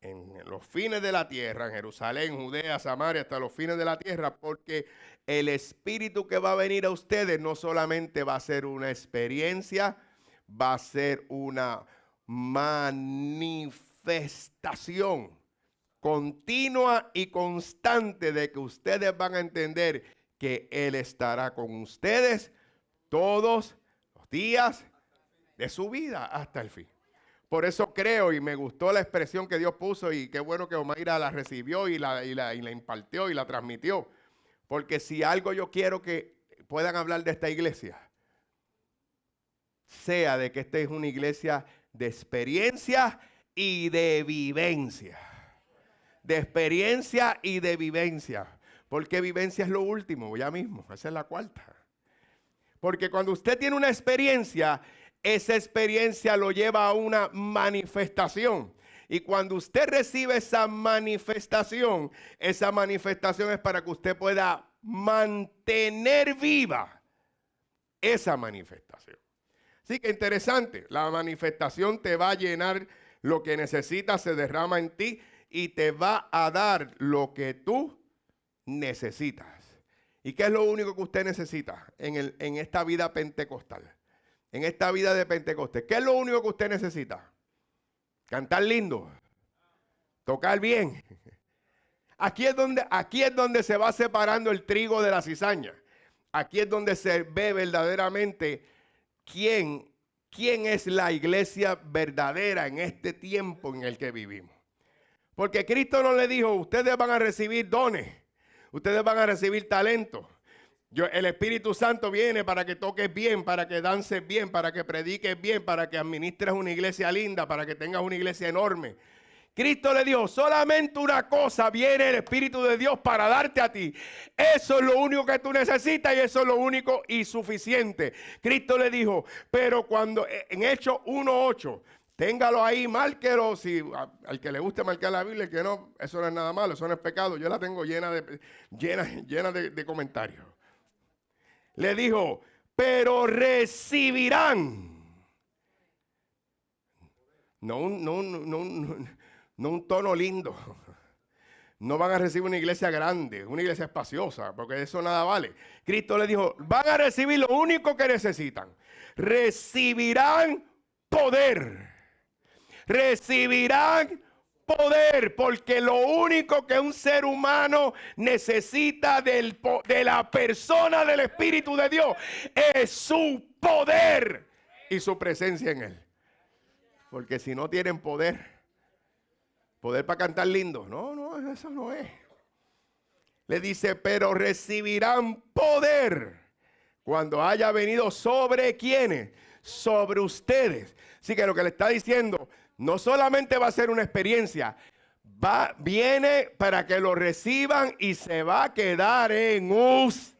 en los fines de la tierra, en Jerusalén, Judea, Samaria, hasta los fines de la tierra, porque el Espíritu que va a venir a ustedes no solamente va a ser una experiencia, va a ser una manifestación continua y constante de que ustedes van a entender que Él estará con ustedes todos los días de su vida hasta el fin. Por eso creo y me gustó la expresión que Dios puso y qué bueno que Omaira la recibió y la impartió y la transmitió. Porque si algo yo quiero que puedan hablar de esta iglesia, sea de que esta es una iglesia de experiencia y de vivencia. De experiencia y de vivencia. Porque vivencia es lo último, ya mismo, esa es la cuarta. Porque cuando usted tiene una experiencia, esa experiencia lo lleva a una manifestación. Y cuando usted recibe esa manifestación es para que usted pueda mantener viva esa manifestación. Así que interesante, la manifestación te va a llenar lo que necesitas, se derrama en ti y te va a dar lo que tú necesitas. ¿Y qué es lo único que usted necesita en esta vida pentecostal? En esta vida de Pentecostés, ¿qué es lo único que usted necesita? Cantar lindo, tocar bien. Aquí es donde se va separando el trigo de la cizaña. Aquí es donde se ve verdaderamente quién es la iglesia verdadera en este tiempo en el que vivimos. Porque Cristo no le dijo, ustedes van a recibir dones, ustedes van a recibir talentos. El Espíritu Santo viene para que toques bien, para que dances bien, para que prediques bien, para que administres una iglesia linda, para que tengas una iglesia enorme. Cristo le dijo, solamente una cosa viene el Espíritu de Dios para darte a ti. Eso es lo único que tú necesitas y eso es lo único y suficiente. Cristo le dijo, pero cuando en Hechos 1:8, téngalo ahí, márquelo. Si al que le guste marcar la Biblia, el que no, eso no es nada malo, eso no es pecado. Yo la tengo llena de comentarios. Le dijo, pero recibirán. No un tono lindo. No van a recibir una iglesia grande, una iglesia espaciosa, porque eso nada vale. Cristo le dijo, van a recibir lo único que necesitan. Recibirán poder. Recibirán poder, porque lo único que un ser humano necesita de la persona del Espíritu de Dios es su poder y su presencia en él. Porque si no tienen poder para cantar lindo, no, eso no es. Le dice, pero recibirán poder cuando haya venido sobre ¿quiénes? Sobre ustedes. Así que lo que le está diciendo, no solamente va a ser una experiencia, viene para que lo reciban y se va a quedar en ustedes.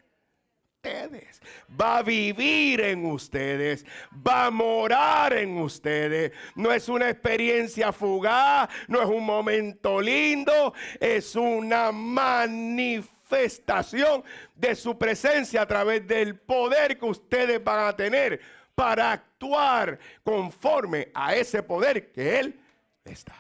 Va a vivir en ustedes, va a morar en ustedes. No es una experiencia fugaz, no es un momento lindo, es una manifestación de su presencia a través del poder que ustedes van a tener para actuar conforme a ese poder que Él les da.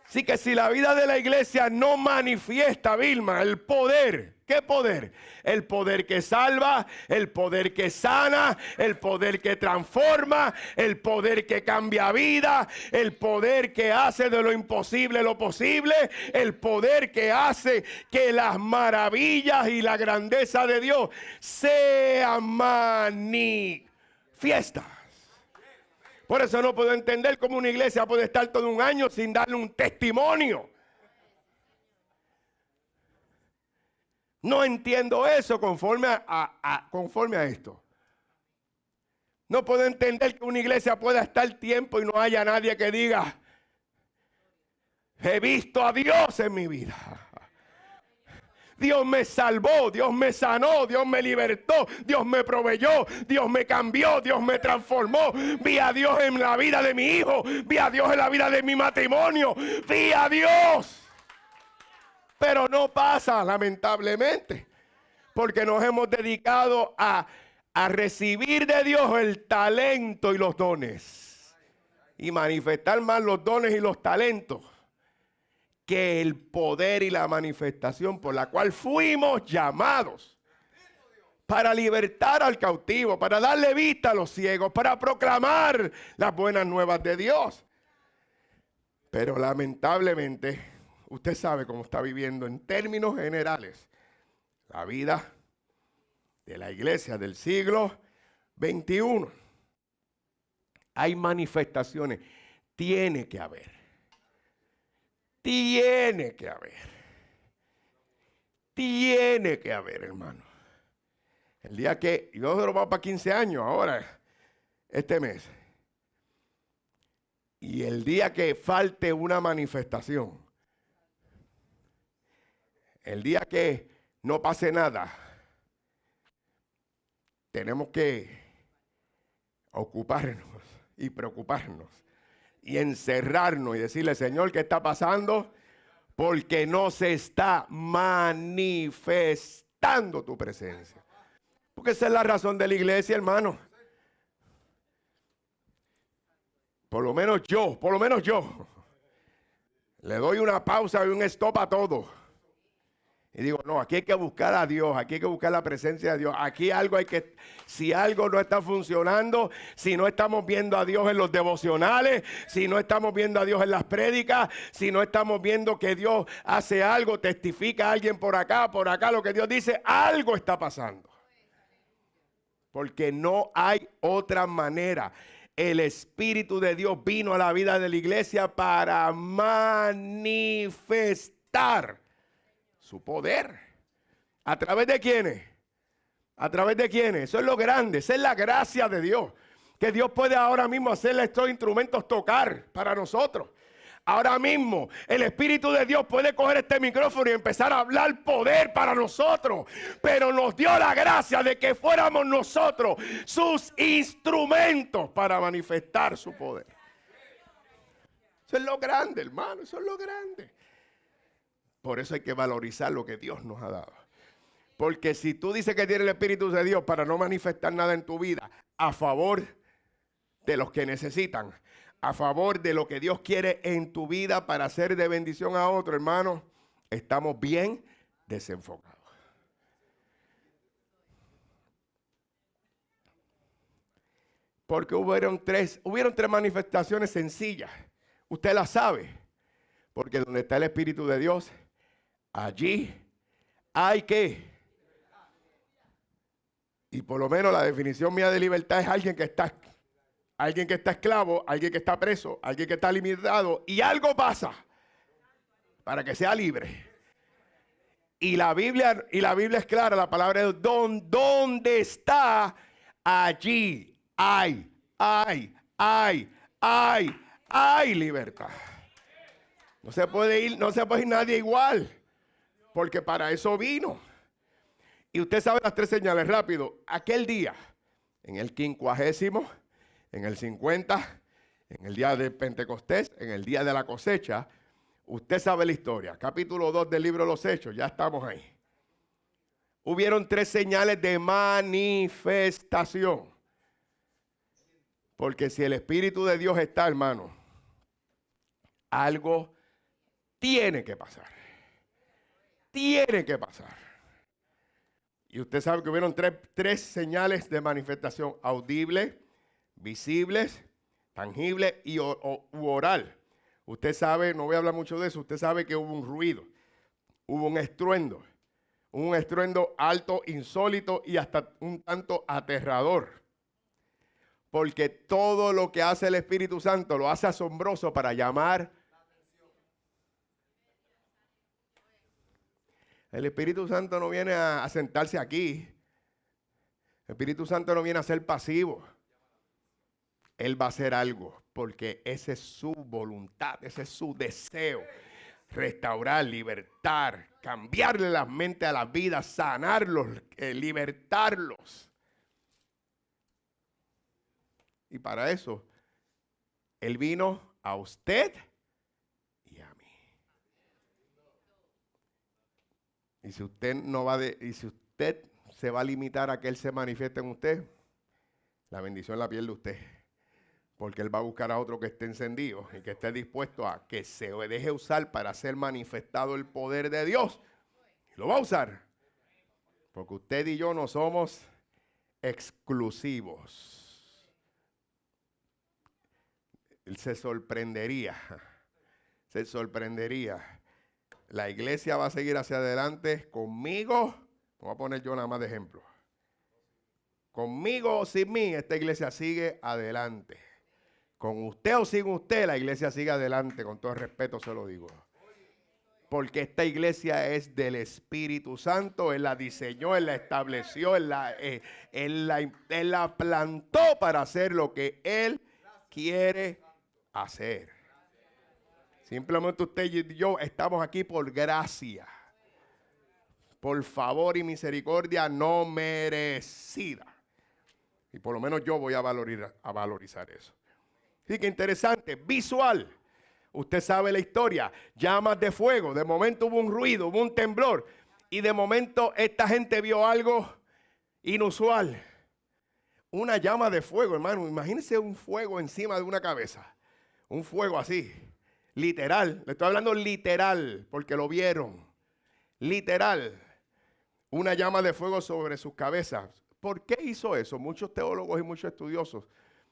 Así que si la vida de la iglesia no manifiesta, Vilma, el poder, ¿qué poder? El poder que salva, el poder que sana, el poder que transforma, el poder que cambia vida, el poder que hace de lo imposible lo posible, el poder que hace que las maravillas y la grandeza de Dios sean manifiestas. Por eso no puedo entender cómo una iglesia puede estar todo un año sin darle un testimonio. No entiendo eso conforme a esto. No puedo entender que una iglesia pueda estar tiempo y no haya nadie que diga, he visto a Dios en mi vida. Dios me salvó, Dios me sanó, Dios me libertó, Dios me proveyó, Dios me cambió, Dios me transformó. Vi a Dios en la vida de mi hijo, vi a Dios en la vida de mi matrimonio, vi a Dios. Pero no pasa, lamentablemente, porque nos hemos dedicado a recibir de Dios el talento y los dones y manifestar más los dones y los talentos que el poder y la manifestación por la cual fuimos llamados para libertar al cautivo, para darle vista a los ciegos, para proclamar las buenas nuevas de Dios. Pero lamentablemente, usted sabe cómo está viviendo en términos generales la vida de la iglesia del siglo XXI. Hay manifestaciones, tiene que haber. Tiene que haber, hermano. El día que, nosotros vamos para 15 años ahora, este mes. Y el día que falte una manifestación, el día que no pase nada, tenemos que ocuparnos y preocuparnos y encerrarnos y decirle, Señor, ¿qué está pasando? Porque no se está manifestando tu presencia. Porque esa es la razón de la iglesia, hermano. Por lo menos yo, le doy una pausa y un stop a todo. Y digo, no, aquí hay que buscar a Dios, aquí hay que buscar la presencia de Dios. Aquí algo hay que, si algo no está funcionando, si no estamos viendo a Dios en los devocionales, si no estamos viendo a Dios en las prédicas, si no estamos viendo que Dios hace algo, testifica a alguien por acá, lo que Dios dice, algo está pasando. Porque no hay otra manera. El Espíritu de Dios vino a la vida de la iglesia para manifestar su poder. ¿A través de quiénes? ¿A través de quiénes? Eso es lo grande, esa es la gracia de Dios. Que Dios puede ahora mismo hacerle estos instrumentos tocar para nosotros. Ahora mismo el Espíritu de Dios puede coger este micrófono y empezar a hablar poder para nosotros. Pero nos dio la gracia de que fuéramos nosotros sus instrumentos para manifestar su poder. Eso es lo grande, hermano, eso es lo grande. Por eso hay que valorizar lo que Dios nos ha dado. Porque si tú dices que tienes el Espíritu de Dios para no manifestar nada en tu vida a favor de los que necesitan, a favor de lo que Dios quiere en tu vida para hacer de bendición a otro, hermano, estamos bien desenfocados. Porque hubieron tres manifestaciones sencillas. Usted las sabe. Porque donde está el Espíritu de Dios, allí hay que. Y por lo menos la definición mía de libertad es alguien que está esclavo, alguien que está preso, alguien que está limitado y algo pasa para que sea libre. Y la Biblia es clara, la palabra de Dios, ¿dónde está? Allí hay libertad. No se puede ir nadie igual, porque para eso vino. Y usted sabe las tres señales, rápido. Aquel día, en el 50, en el 50, en el día de Pentecostés, en el día de la cosecha, usted sabe la historia. Capítulo 2 del libro de los Hechos, ya estamos ahí. Hubieron tres señales de manifestación. Porque si el Espíritu de Dios está, hermano, algo tiene que pasar. Tiene que pasar. Y usted sabe que hubieron tres señales de manifestación: audibles, visibles, tangibles y oral. Usted sabe, no voy a hablar mucho de eso, usted sabe que hubo un ruido, hubo un estruendo alto, insólito y hasta un tanto aterrador. Porque todo lo que hace el Espíritu Santo lo hace asombroso para llamar. El Espíritu Santo no viene a sentarse aquí. El Espíritu Santo no viene a ser pasivo. Él va a hacer algo, porque esa es su voluntad, ese es su deseo. Restaurar, libertar, cambiarle la mente a la vida, sanarlos, libertarlos. Y para eso, Él vino a usted y a mí. Y si usted si usted se va a limitar a que Él se manifieste en usted, la bendición la pierde usted. Porque Él va a buscar a otro que esté encendido y que esté dispuesto a que se deje usar para hacer manifestado el poder de Dios. Y lo va a usar. Porque usted y yo no somos exclusivos. Él se sorprendería. La iglesia va a seguir hacia adelante conmigo. Voy a poner yo nada más de ejemplo. Conmigo o sin mí, esta iglesia sigue adelante. Con usted o sin usted, la iglesia sigue adelante. Con todo el respeto se lo digo. Porque esta iglesia es del Espíritu Santo. Él la diseñó, Él la estableció, Él la plantó para hacer lo que Él quiere hacer. Simplemente usted y yo estamos aquí por gracia, por favor y misericordia no merecida. Y por lo menos yo voy a valorizar eso. Sí, que interesante, visual. Usted sabe la historia, llamas de fuego, de momento hubo un ruido, hubo un temblor. Y de momento esta gente vio algo inusual. Una llama de fuego, hermano. Imagínense un fuego encima de una cabeza. Un fuego así, literal. Le estoy hablando literal, porque lo vieron. Literal. Una llama de fuego sobre sus cabezas. ¿Por qué hizo eso? Muchos teólogos y muchos estudiosos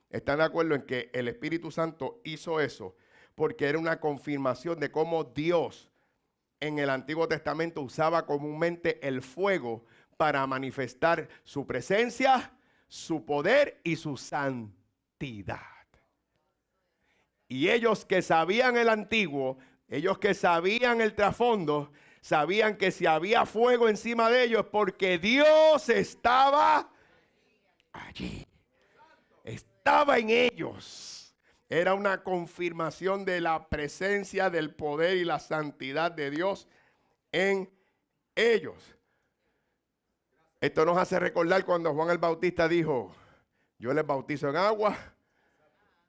están de acuerdo en que el Espíritu Santo hizo eso porque era una confirmación de cómo Dios en el Antiguo Testamento usaba comúnmente el fuego para manifestar su presencia, su poder y su santidad. Y ellos que sabían el antiguo, ellos que sabían el trasfondo, sabían que si había fuego encima de ellos porque Dios estaba allí. Estaba en ellos. Era una confirmación de la presencia, del poder y la santidad de Dios en ellos. Esto nos hace recordar cuando Juan el Bautista dijo, yo les bautizo en agua,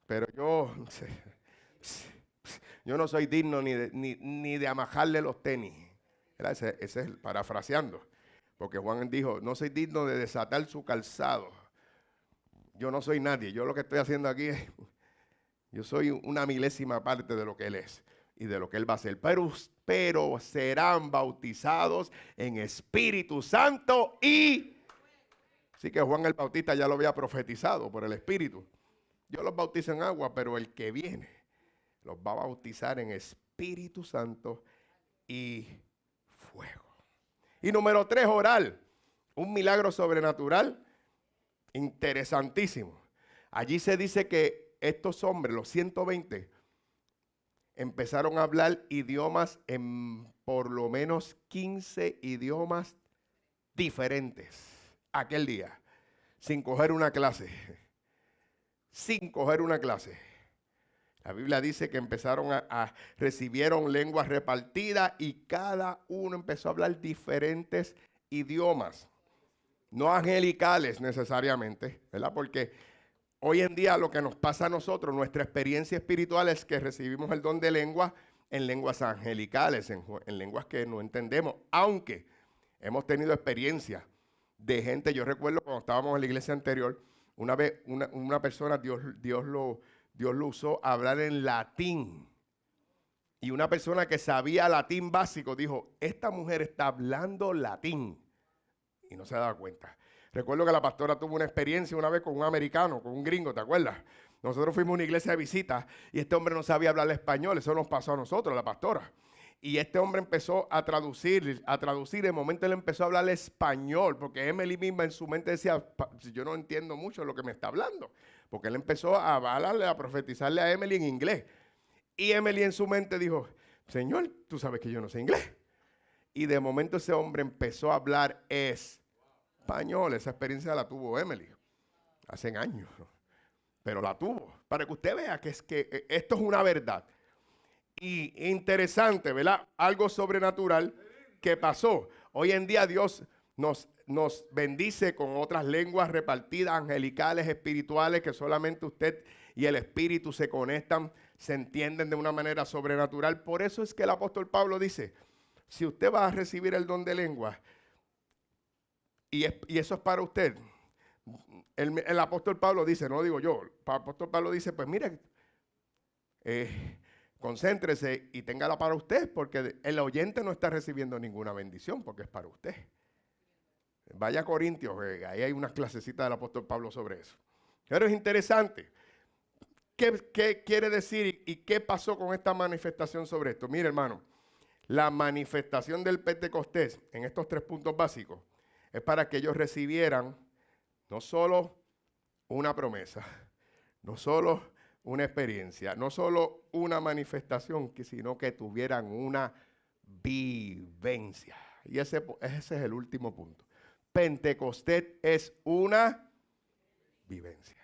pero yo no soy digno ni de amajarle los tenis. Ese es el parafraseando. Porque Juan dijo, no soy digno de desatar su calzado. Yo no soy nadie. Yo lo que estoy haciendo aquí es, yo soy una milésima parte de lo que Él es y de lo que Él va a hacer. Pero serán bautizados en Espíritu Santo y... Así que Juan el Bautista ya lo había profetizado por el Espíritu. Yo los bautizo en agua, pero el que viene los va a bautizar en Espíritu Santo y fuego. Y número 3, oral. Un milagro sobrenatural interesantísimo. Allí se dice que estos hombres, los 120, empezaron a hablar idiomas en por lo menos 15 idiomas diferentes aquel día, sin coger una clase. Sin coger una clase. La Biblia dice que empezaron recibieron lenguas repartidas y cada uno empezó a hablar diferentes idiomas. No angelicales necesariamente, ¿verdad? Porque hoy en día lo que nos pasa a nosotros, nuestra experiencia espiritual es que recibimos el don de lengua en lenguas angelicales, en lenguas que no entendemos, aunque hemos tenido experiencia de gente. Yo recuerdo cuando estábamos en la iglesia anterior, una vez una persona, Dios lo usó a hablar en latín. Y una persona que sabía latín básico dijo, esta mujer está hablando latín. Y no se daba cuenta. Recuerdo que la pastora tuvo una experiencia una vez con un americano, con un gringo, ¿te acuerdas? Nosotros fuimos a una iglesia de visita y este hombre no sabía hablar español. Eso nos pasó a nosotros, la pastora. Y este hombre empezó a traducir. De momento él empezó a hablar español, porque Emily misma en su mente decía, yo no entiendo mucho lo que me está hablando. Porque él empezó a hablarle, a profetizarle a Emily en inglés. Y Emily en su mente dijo, Señor, tú sabes que yo no sé inglés. Y de momento ese hombre empezó a hablar español. Esa experiencia la tuvo Emily hace años, pero la tuvo. Para que usted vea que esto es una verdad. Y interesante, ¿verdad? Algo sobrenatural que pasó. Hoy en día Dios nos bendice con otras lenguas repartidas, angelicales, espirituales, que solamente usted y el Espíritu se conectan, se entienden de una manera sobrenatural. Por eso es que el apóstol Pablo dice, si usted va a recibir el don de lengua, y eso es para usted, el apóstol Pablo dice, no digo yo, el apóstol Pablo dice, pues mire, concéntrese y téngala para usted, porque el oyente no está recibiendo ninguna bendición, porque es para usted. Vaya a Corintios, ahí hay unas clasecitas del apóstol Pablo sobre eso. Pero es interesante. ¿Qué quiere decir y qué pasó con esta manifestación sobre esto? Mire, hermano, la manifestación del Pentecostés en estos 3 puntos básicos es para que ellos recibieran no solo una promesa, no solo una experiencia, no solo una manifestación, sino que tuvieran una vivencia. Y ese es el último punto. Pentecostés es una vivencia.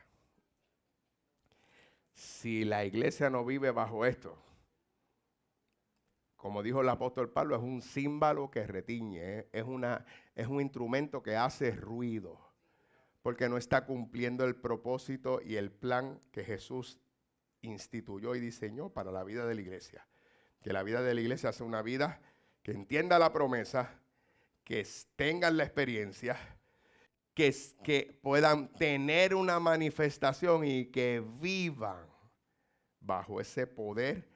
Si la iglesia no vive bajo esto, como dijo el apóstol Pablo, es un címbalo que retiñe, es un instrumento que hace ruido. Porque no está cumpliendo el propósito y el plan que Jesús instituyó y diseñó para la vida de la iglesia. Que la vida de la iglesia sea una vida que entienda la promesa, que tengan la experiencia, que puedan tener una manifestación y que vivan bajo ese poder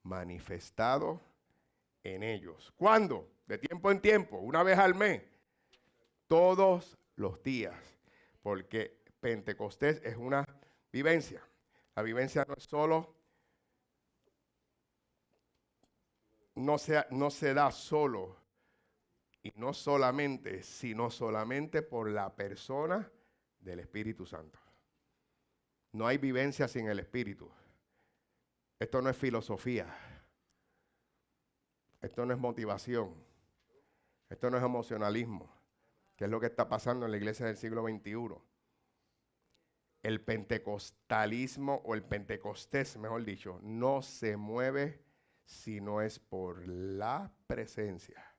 manifestado en ellos. ¿Cuándo? De tiempo en tiempo, una vez al mes, todos los días, porque Pentecostés es una vivencia. La vivencia no es solo, no se da solo y no solamente, sino solamente por la persona del Espíritu Santo. No hay vivencia sin el Espíritu. Esto no es filosofía. Esto no es motivación. Esto no es emocionalismo, que es lo que está pasando en la iglesia del siglo XXI. El pentecostalismo o el pentecostés, mejor dicho, no se mueve si no es por la presencia,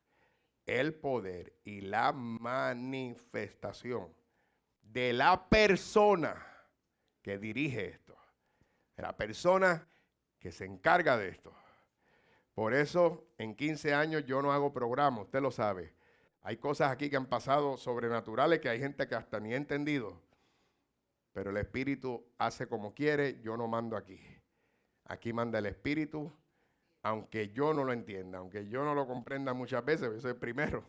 el poder y la manifestación de la persona que dirige esto, de la persona que se encarga de esto. Por eso, en 15 años yo no hago programa, usted lo sabe. Hay cosas aquí que han pasado sobrenaturales que hay gente que hasta ni ha entendido. Pero el Espíritu hace como quiere, yo no mando aquí. Aquí manda el Espíritu, aunque yo no lo entienda, aunque yo no lo comprenda muchas veces, yo soy el primero.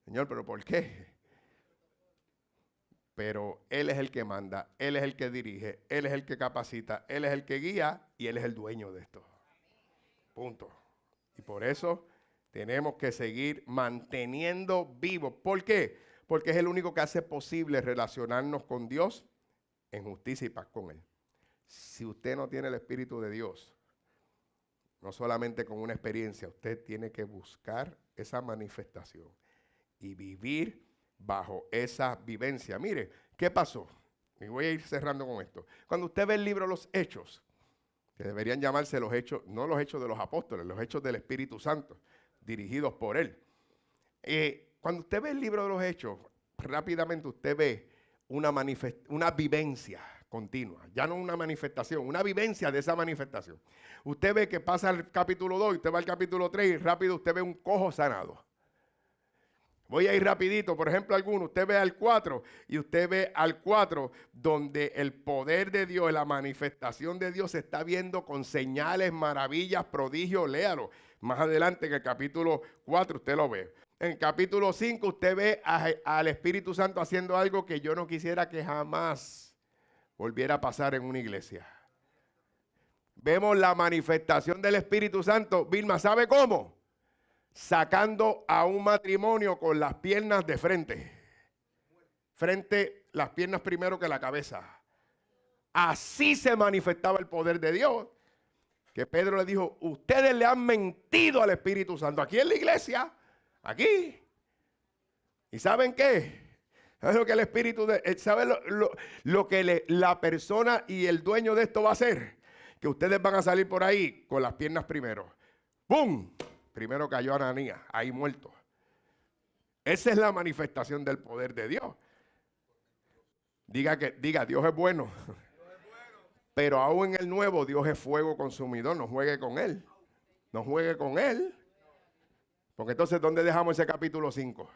Señor, ¿pero por qué? Pero Él es el que manda, Él es el que dirige, Él es el que capacita, Él es el que guía y Él es el dueño de esto. Punto. Y por eso tenemos que seguir manteniendo vivos. ¿Por qué? Porque es el único que hace posible relacionarnos con Dios en justicia y paz con Él. Si usted no tiene el Espíritu de Dios, no solamente con una experiencia, usted tiene que buscar esa manifestación y vivir bajo esa vivencia. Mire, ¿qué pasó? Y voy a ir cerrando con esto. Cuando usted ve el libro Los Hechos, que deberían llamarse los hechos, no los hechos de los apóstoles, los hechos del Espíritu Santo, dirigidos por Él. Cuando usted ve el libro de los Hechos, rápidamente usted ve una vivencia continua, ya no una manifestación, una vivencia de esa manifestación. Usted ve que pasa el capítulo 2, usted va al capítulo 3 y rápido usted ve un cojo sanado. Voy a ir rapidito, por ejemplo, usted ve al 4 y usted ve al 4 donde el poder de Dios, la manifestación de Dios se está viendo con señales, maravillas, prodigios, léalo. Más adelante en el capítulo 4 usted lo ve. En el capítulo 5 usted ve al Espíritu Santo haciendo algo que yo no quisiera que jamás volviera a pasar en una iglesia. Vemos la manifestación del Espíritu Santo. Vilma, ¿sabe cómo? Sacando a un matrimonio con las piernas de frente. Las piernas primero que la cabeza. Así se manifestaba el poder de Dios. Que Pedro le dijo, ustedes le han mentido al Espíritu Santo. Aquí en la iglesia, aquí. ¿Y saben qué? ¿Saben lo que el Espíritu, saben lo que la persona y el dueño de esto va a hacer? Que ustedes van a salir por ahí con las piernas primero. ¡Bum! Primero cayó Ananías, ahí muerto. Esa es la manifestación del poder de Dios. Diga, Dios es bueno. Pero aún en el nuevo, Dios es fuego consumidor. No juegue con Él. No juegue con Él. Porque entonces, ¿dónde dejamos ese capítulo 5?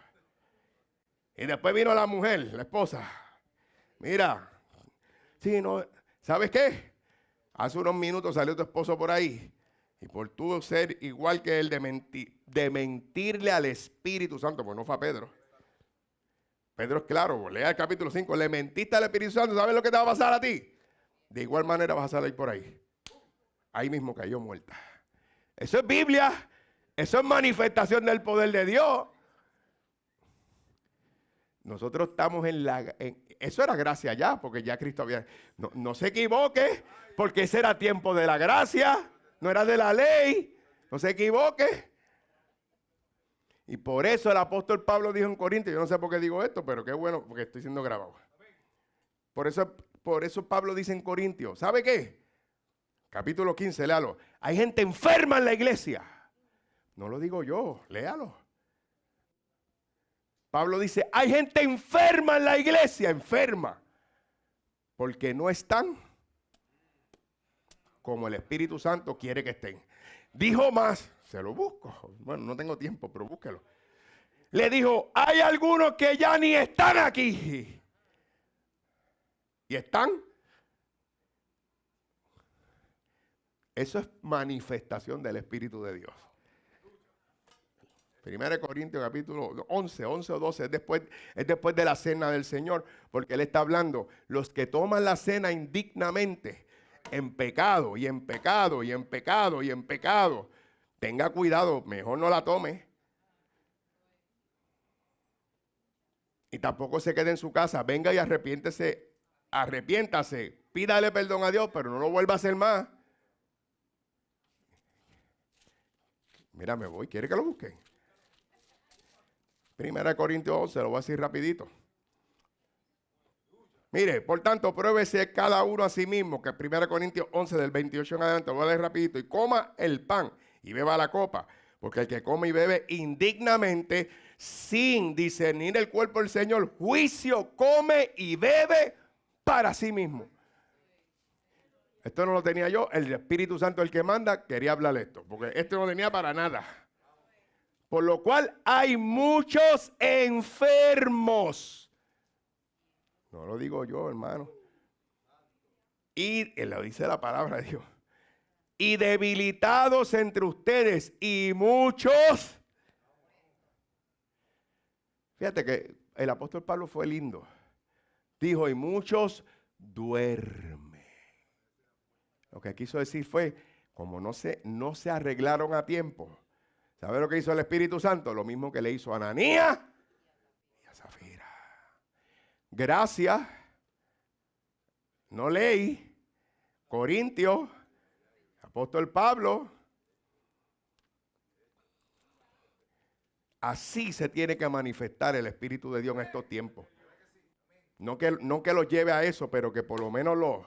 Y después vino la mujer, la esposa. Mira, sí, no, ¿sabes qué? Hace unos minutos salió tu esposo por ahí. Y por tú ser igual que él de mentirle al Espíritu Santo, pues no fue a Pedro. Pedro es claro, lea el capítulo 5, le mentiste al Espíritu Santo, ¿sabes lo que te va a pasar a ti? De igual manera vas a salir por ahí. Ahí mismo cayó muerta. Eso es Biblia, eso es manifestación del poder de Dios. Nosotros estamos eso era gracia ya, porque ya Cristo había... No se equivoque, porque ese era tiempo de la gracia. No era de la ley, no se equivoque. Y por eso el apóstol Pablo dijo en Corintios, yo no sé por qué digo esto, pero qué bueno, porque estoy siendo grabado. Por eso Pablo dice en Corintios, ¿sabe qué? Capítulo 15, léalo. Hay gente enferma en la iglesia. No lo digo yo, léalo. Pablo dice, hay gente enferma en la iglesia, enferma, porque no están como el Espíritu Santo quiere que estén. Dijo más, se lo busco, bueno, no tengo tiempo, pero búsquelo. Le dijo, hay algunos que ya ni están aquí. ¿Y están? Eso es manifestación del Espíritu de Dios. 1 Corintios capítulo 11 o 12, es después de la cena del Señor, porque Él está hablando, los que toman la cena indignamente, en pecado, y en pecado, y en pecado, y en pecado, tenga cuidado, mejor no la tome. Y tampoco se quede en su casa, venga y arrepiéntase, pídale perdón a Dios, pero no lo vuelva a hacer más. Mira, me voy, ¿quiere que lo busquen? 1 Corintios 11, lo voy a decir rapidito. Mire, por tanto, pruébese cada uno a sí mismo, que 1 Corintios 11 del 28 en adelante, lo voy a leer rapidito, y coma el pan y beba la copa, porque el que come y bebe indignamente, sin discernir el cuerpo del Señor, juicio come y bebe para sí mismo. Esto no lo tenía yo, el Espíritu Santo, el que manda, quería hablar esto, porque esto no tenía para nada. Por lo cual hay muchos enfermos. No lo digo yo, hermano. Y lo dice la palabra de Dios. Y debilitados entre ustedes y muchos. Fíjate que el apóstol Pablo fue lindo. Dijo, y muchos duermen. Lo que quiso decir fue, como no se arreglaron a tiempo. ¿Sabe lo que hizo el Espíritu Santo? Lo mismo que le hizo a Ananías y a Zafira. Gracias, no ley, Corintios, apóstol Pablo. Así se tiene que manifestar el Espíritu de Dios en estos tiempos. No que los lleve a eso, pero que por lo menos los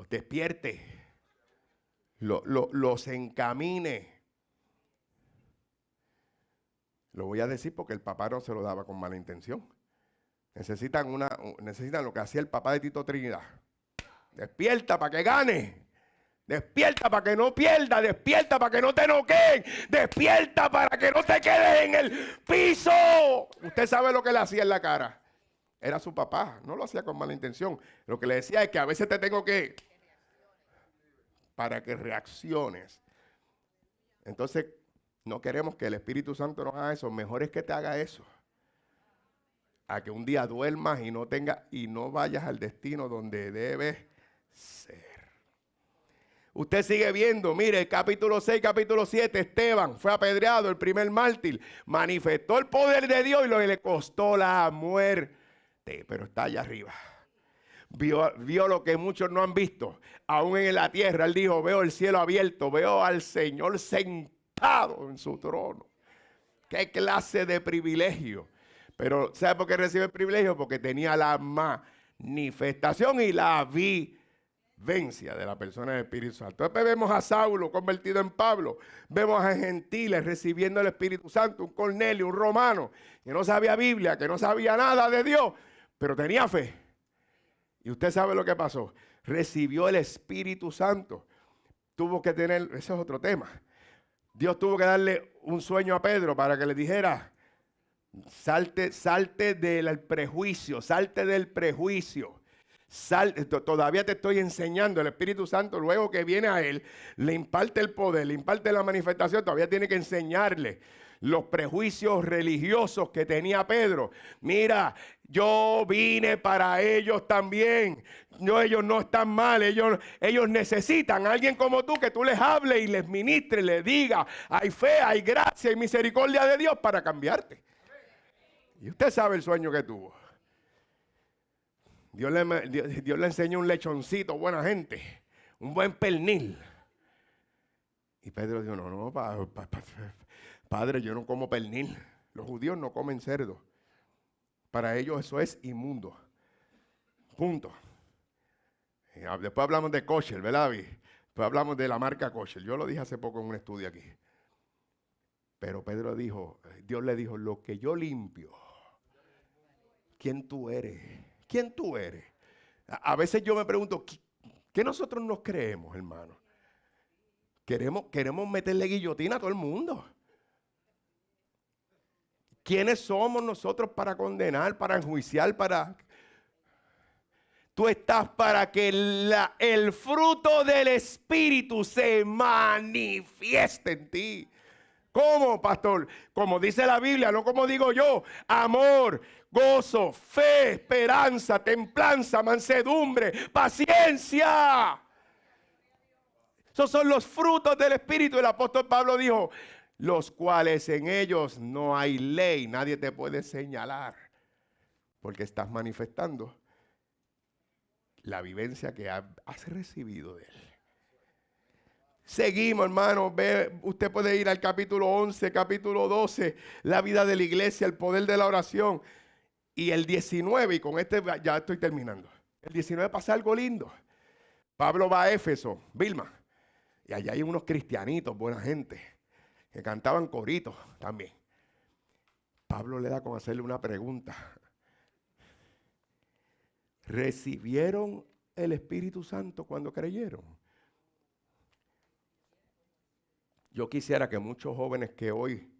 despierte, los encamine. Lo voy a decir porque el papá no se lo daba con mala intención. Necesitan lo que hacía el papá de Tito Trinidad. Despierta para que gane. Despierta para que no pierda. Despierta para que no te noqueen. Despierta para que no te quedes en el piso. Usted sabe lo que le hacía en la cara. Era su papá. No lo hacía con mala intención. Lo que le decía es que a veces te tengo que... para que reacciones. Entonces, no queremos que el Espíritu Santo nos haga eso. Mejor es que te haga eso. A que un día duermas y no vayas al destino donde debes ser. Usted sigue viendo, mire, capítulo 6, capítulo 7, Esteban fue apedreado, el primer mártir, manifestó el poder de Dios y lo que le costó la muerte, pero está allá arriba. Vio lo que muchos no han visto, aún en la tierra. Él dijo, veo el cielo abierto, veo al Señor sentado en su trono. ¿Qué clase de privilegio? Pero ¿sabe por qué recibe el privilegio? Porque tenía la manifestación y la vivencia de la persona del Espíritu Santo. Después vemos a Saulo convertido en Pablo. Vemos a gentiles recibiendo el Espíritu Santo. Un Cornelio, un romano, que no sabía Biblia, que no sabía nada de Dios, pero tenía fe. Y usted sabe lo que pasó. Recibió el Espíritu Santo. Tuvo que tener, ese es otro tema. Dios tuvo que darle un sueño a Pedro para que le dijera, salte del prejuicio, salte del prejuicio. Todavía te estoy enseñando. El Espíritu Santo, luego que viene a él, le imparte el poder, le imparte la manifestación. Todavía tiene que enseñarle los prejuicios religiosos que tenía Pedro. Mira, yo vine para ellos también. No, ellos no están mal. Ellos necesitan a alguien como tú, que tú les hables y les ministres, les diga, hay fe, hay gracia y misericordia de Dios para cambiarte. Y usted sabe el sueño que tuvo. Dios le enseñó un lechoncito, buena gente, un buen pernil. Y Pedro dijo, no, padre, yo no como pernil. Los judíos no comen cerdo. Para ellos eso es inmundo. Punto. Después hablamos de kosher, ¿verdad? Después hablamos de la marca kosher. Yo lo dije hace poco en un estudio aquí. Pero Pedro dijo, Dios le dijo, lo que yo limpio, ¿quién tú eres? ¿Quién tú eres? A veces yo me pregunto, ¿qué nosotros nos creemos, hermano? Queremos meterle guillotina a todo el mundo. ¿Quiénes somos nosotros para condenar, para enjuiciar, para... Tú estás para que el fruto del Espíritu se manifieste en ti. ¿Cómo, pastor? Como dice la Biblia, no como digo yo. Amor, gozo, fe, esperanza, templanza, mansedumbre, paciencia. Esos son los frutos del Espíritu. El apóstol Pablo dijo, los cuales en ellos no hay ley. Nadie te puede señalar porque estás manifestando la vivencia que has recibido de él. Seguimos, hermano. Usted puede ir al capítulo 11, capítulo 12, la vida de la iglesia, el poder de la oración. Y el 19, y con este ya estoy terminando. El 19 pasa algo lindo. Pablo va a Éfeso, Vilma. Y allá hay unos cristianitos, buena gente, que cantaban coritos también. Pablo le da con hacerle una pregunta. ¿Recibieron el Espíritu Santo cuando creyeron? Yo quisiera que muchos jóvenes que hoy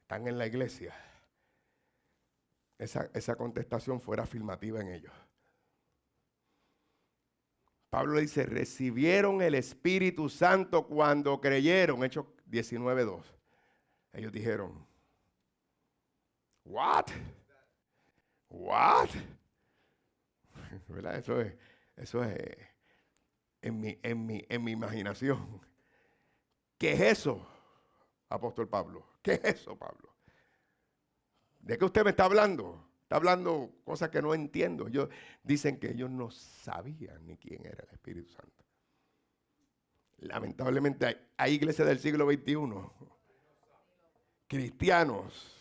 están en la iglesia, esa contestación fuera afirmativa en ellos. Pablo le dice, recibieron el Espíritu Santo cuando creyeron. Hechos 19:2. Ellos dijeron, ¿what? ¿What? ¿Verdad? Eso es en mi imaginación. ¿Qué es eso, apóstol Pablo? ¿Qué es eso, Pablo? ¿De qué usted me está hablando? Está hablando cosas que no entiendo. Dicen que ellos no sabían ni quién era el Espíritu Santo. Lamentablemente hay iglesias del siglo XXI, cristianos,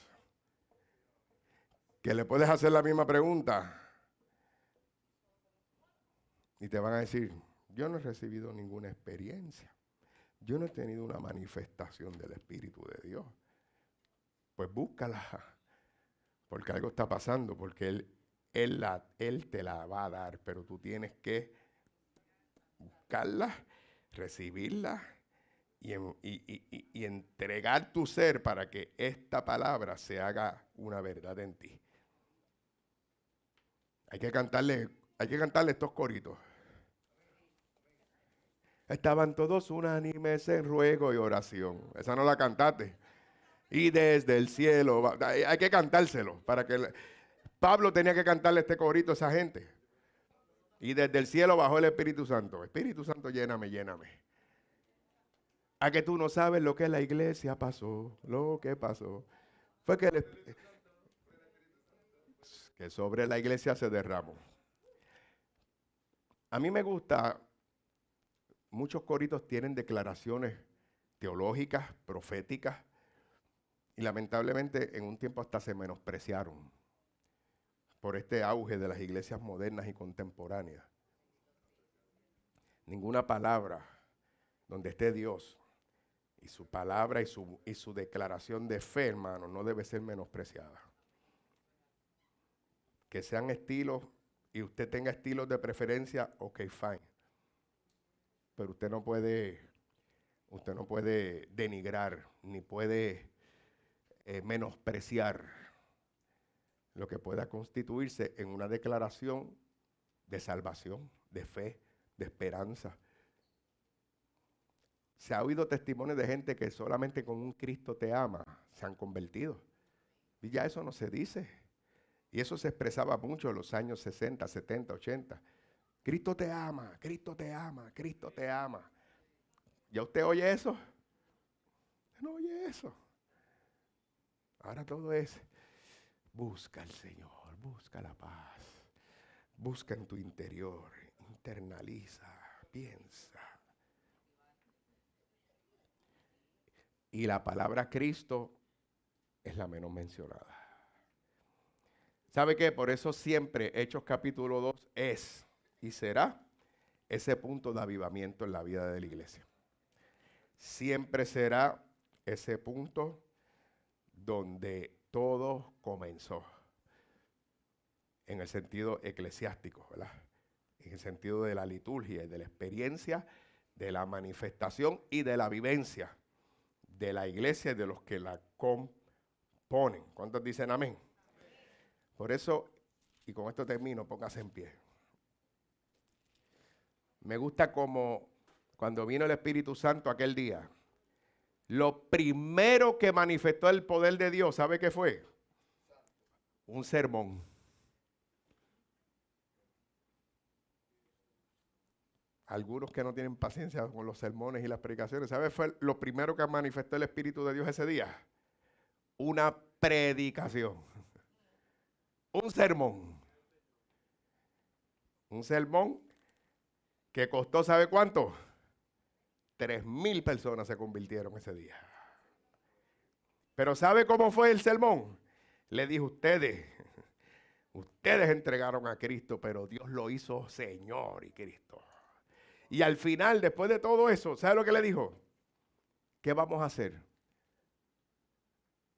que le puedes hacer la misma pregunta y te van a decir, yo no he recibido ninguna experiencia. Yo no he tenido una manifestación del Espíritu de Dios. Pues búscala, porque algo está pasando, porque Él te la va a dar, pero tú tienes que buscarla, recibirla y entregar tu ser para que esta palabra se haga una verdad en ti. Hay que cantarle estos coritos. Estaban todos unánimes en ruego y oración. Esa no la cantaste. Y desde el cielo, hay que cantárselo para que Pablo tenía que cantarle este corito a esa gente. Y desde el cielo bajó el Espíritu Santo. Espíritu Santo, lléname, lléname. A que tú no sabes lo que la iglesia pasó, lo que pasó. Fue que sobre la iglesia se derramó. A mí me gusta, muchos coritos tienen declaraciones teológicas, proféticas, y lamentablemente en un tiempo hasta se menospreciaron por este auge de las iglesias modernas y contemporáneas. Ninguna palabra donde esté Dios y su palabra y su declaración de fe, hermano, no debe ser menospreciada. Que sean estilos y usted tenga estilos de preferencia, ok, fine. Pero usted no puede denigrar ni puede menospreciar lo que pueda constituirse en una declaración de salvación, de fe, de esperanza. Se ha oído testimonios de gente que solamente con un Cristo te ama se han convertido. Y ya eso no se dice. Y eso se expresaba mucho en los años 60, 70, 80. Cristo te ama, Cristo te ama, Cristo te ama. ¿Ya usted oye eso? No oye eso. Ahora todo es, busca al Señor, busca la paz, busca en tu interior, internaliza, piensa. Y la palabra Cristo es la menos mencionada. ¿Sabe qué? Por eso siempre Hechos capítulo 2 es y será ese punto de avivamiento en la vida de la iglesia. Siempre será ese punto donde todo comenzó. En el sentido eclesiástico, ¿verdad? En el sentido de la liturgia y de la experiencia, de la manifestación y de la vivencia de la iglesia y de los que la componen. ¿Cuántos dicen amén? Por eso, y con esto termino, póngase en pie. Me gusta como cuando vino el Espíritu Santo aquel día, lo primero que manifestó el poder de Dios, ¿sabe qué fue? Un sermón. Algunos que no tienen paciencia con los sermones y las predicaciones, ¿sabe? Fue lo primero que manifestó el Espíritu de Dios ese día. Una predicación. Un sermón. Un sermón que costó, ¿sabe cuánto? 3,000 personas se convirtieron ese día. Pero ¿sabe cómo fue el sermón? Le dijo, ustedes entregaron a Cristo, pero Dios lo hizo Señor y Cristo. Y al final, después de todo eso, ¿sabe lo que le dijo? ¿Qué vamos a hacer?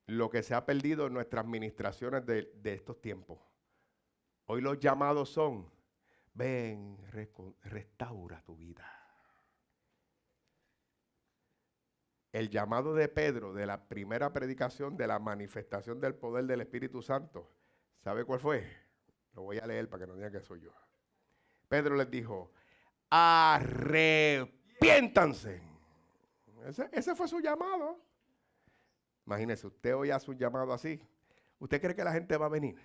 Lo que se ha perdido en nuestras administraciones de estos tiempos. Hoy los llamados son, ven, restaura tu vida. El llamado de Pedro de la primera predicación de la manifestación del poder del Espíritu Santo, ¿sabe cuál fue? Lo voy a leer para que no digan que soy yo. Pedro les dijo, arrepiéntanse. Ese fue su llamado. Imagínese, usted hoy hace un llamado así. ¿Usted cree que la gente va a venir?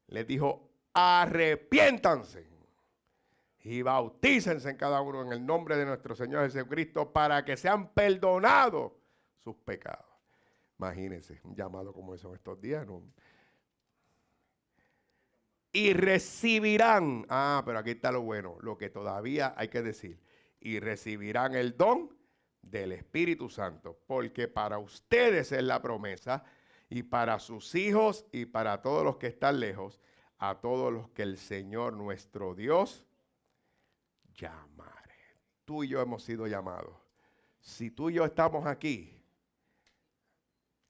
Les dijo, arrepiéntanse y bautícense en cada uno en el nombre de nuestro Señor Jesucristo para que sean perdonados sus pecados. Imagínense, un llamado como eso en estos días, ¿no? Y recibirán, pero aquí está lo bueno, lo que todavía hay que decir, y recibirán el don del Espíritu Santo, porque para ustedes es la promesa, y para sus hijos y para todos los que están lejos, a todos los que el Señor nuestro Dios llamare. Tú y yo hemos sido llamados. Si tú y yo estamos aquí,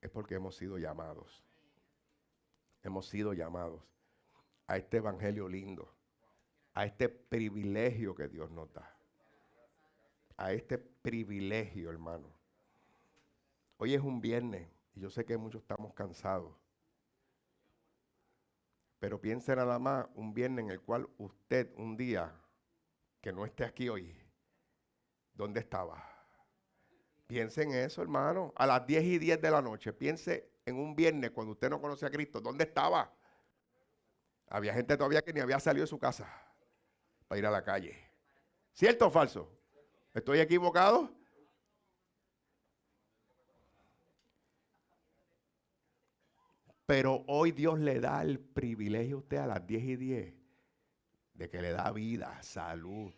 es porque hemos sido llamados. Hemos sido llamados a este evangelio lindo, a este privilegio que Dios nos da. A este privilegio, hermano. Hoy es un viernes y yo sé que muchos estamos cansados. Pero piense nada más un viernes en el cual usted un día que no esté aquí hoy, ¿dónde estaba? Piense en eso, hermano. A las 10:10 de la noche, piense en un viernes cuando usted no conoce a Cristo, ¿dónde estaba? Había gente todavía que ni había salido de su casa para ir a la calle. ¿Cierto o falso? ¿Estoy equivocado? Pero hoy Dios le da el privilegio a usted a las 10:10 de que le da vida, salud,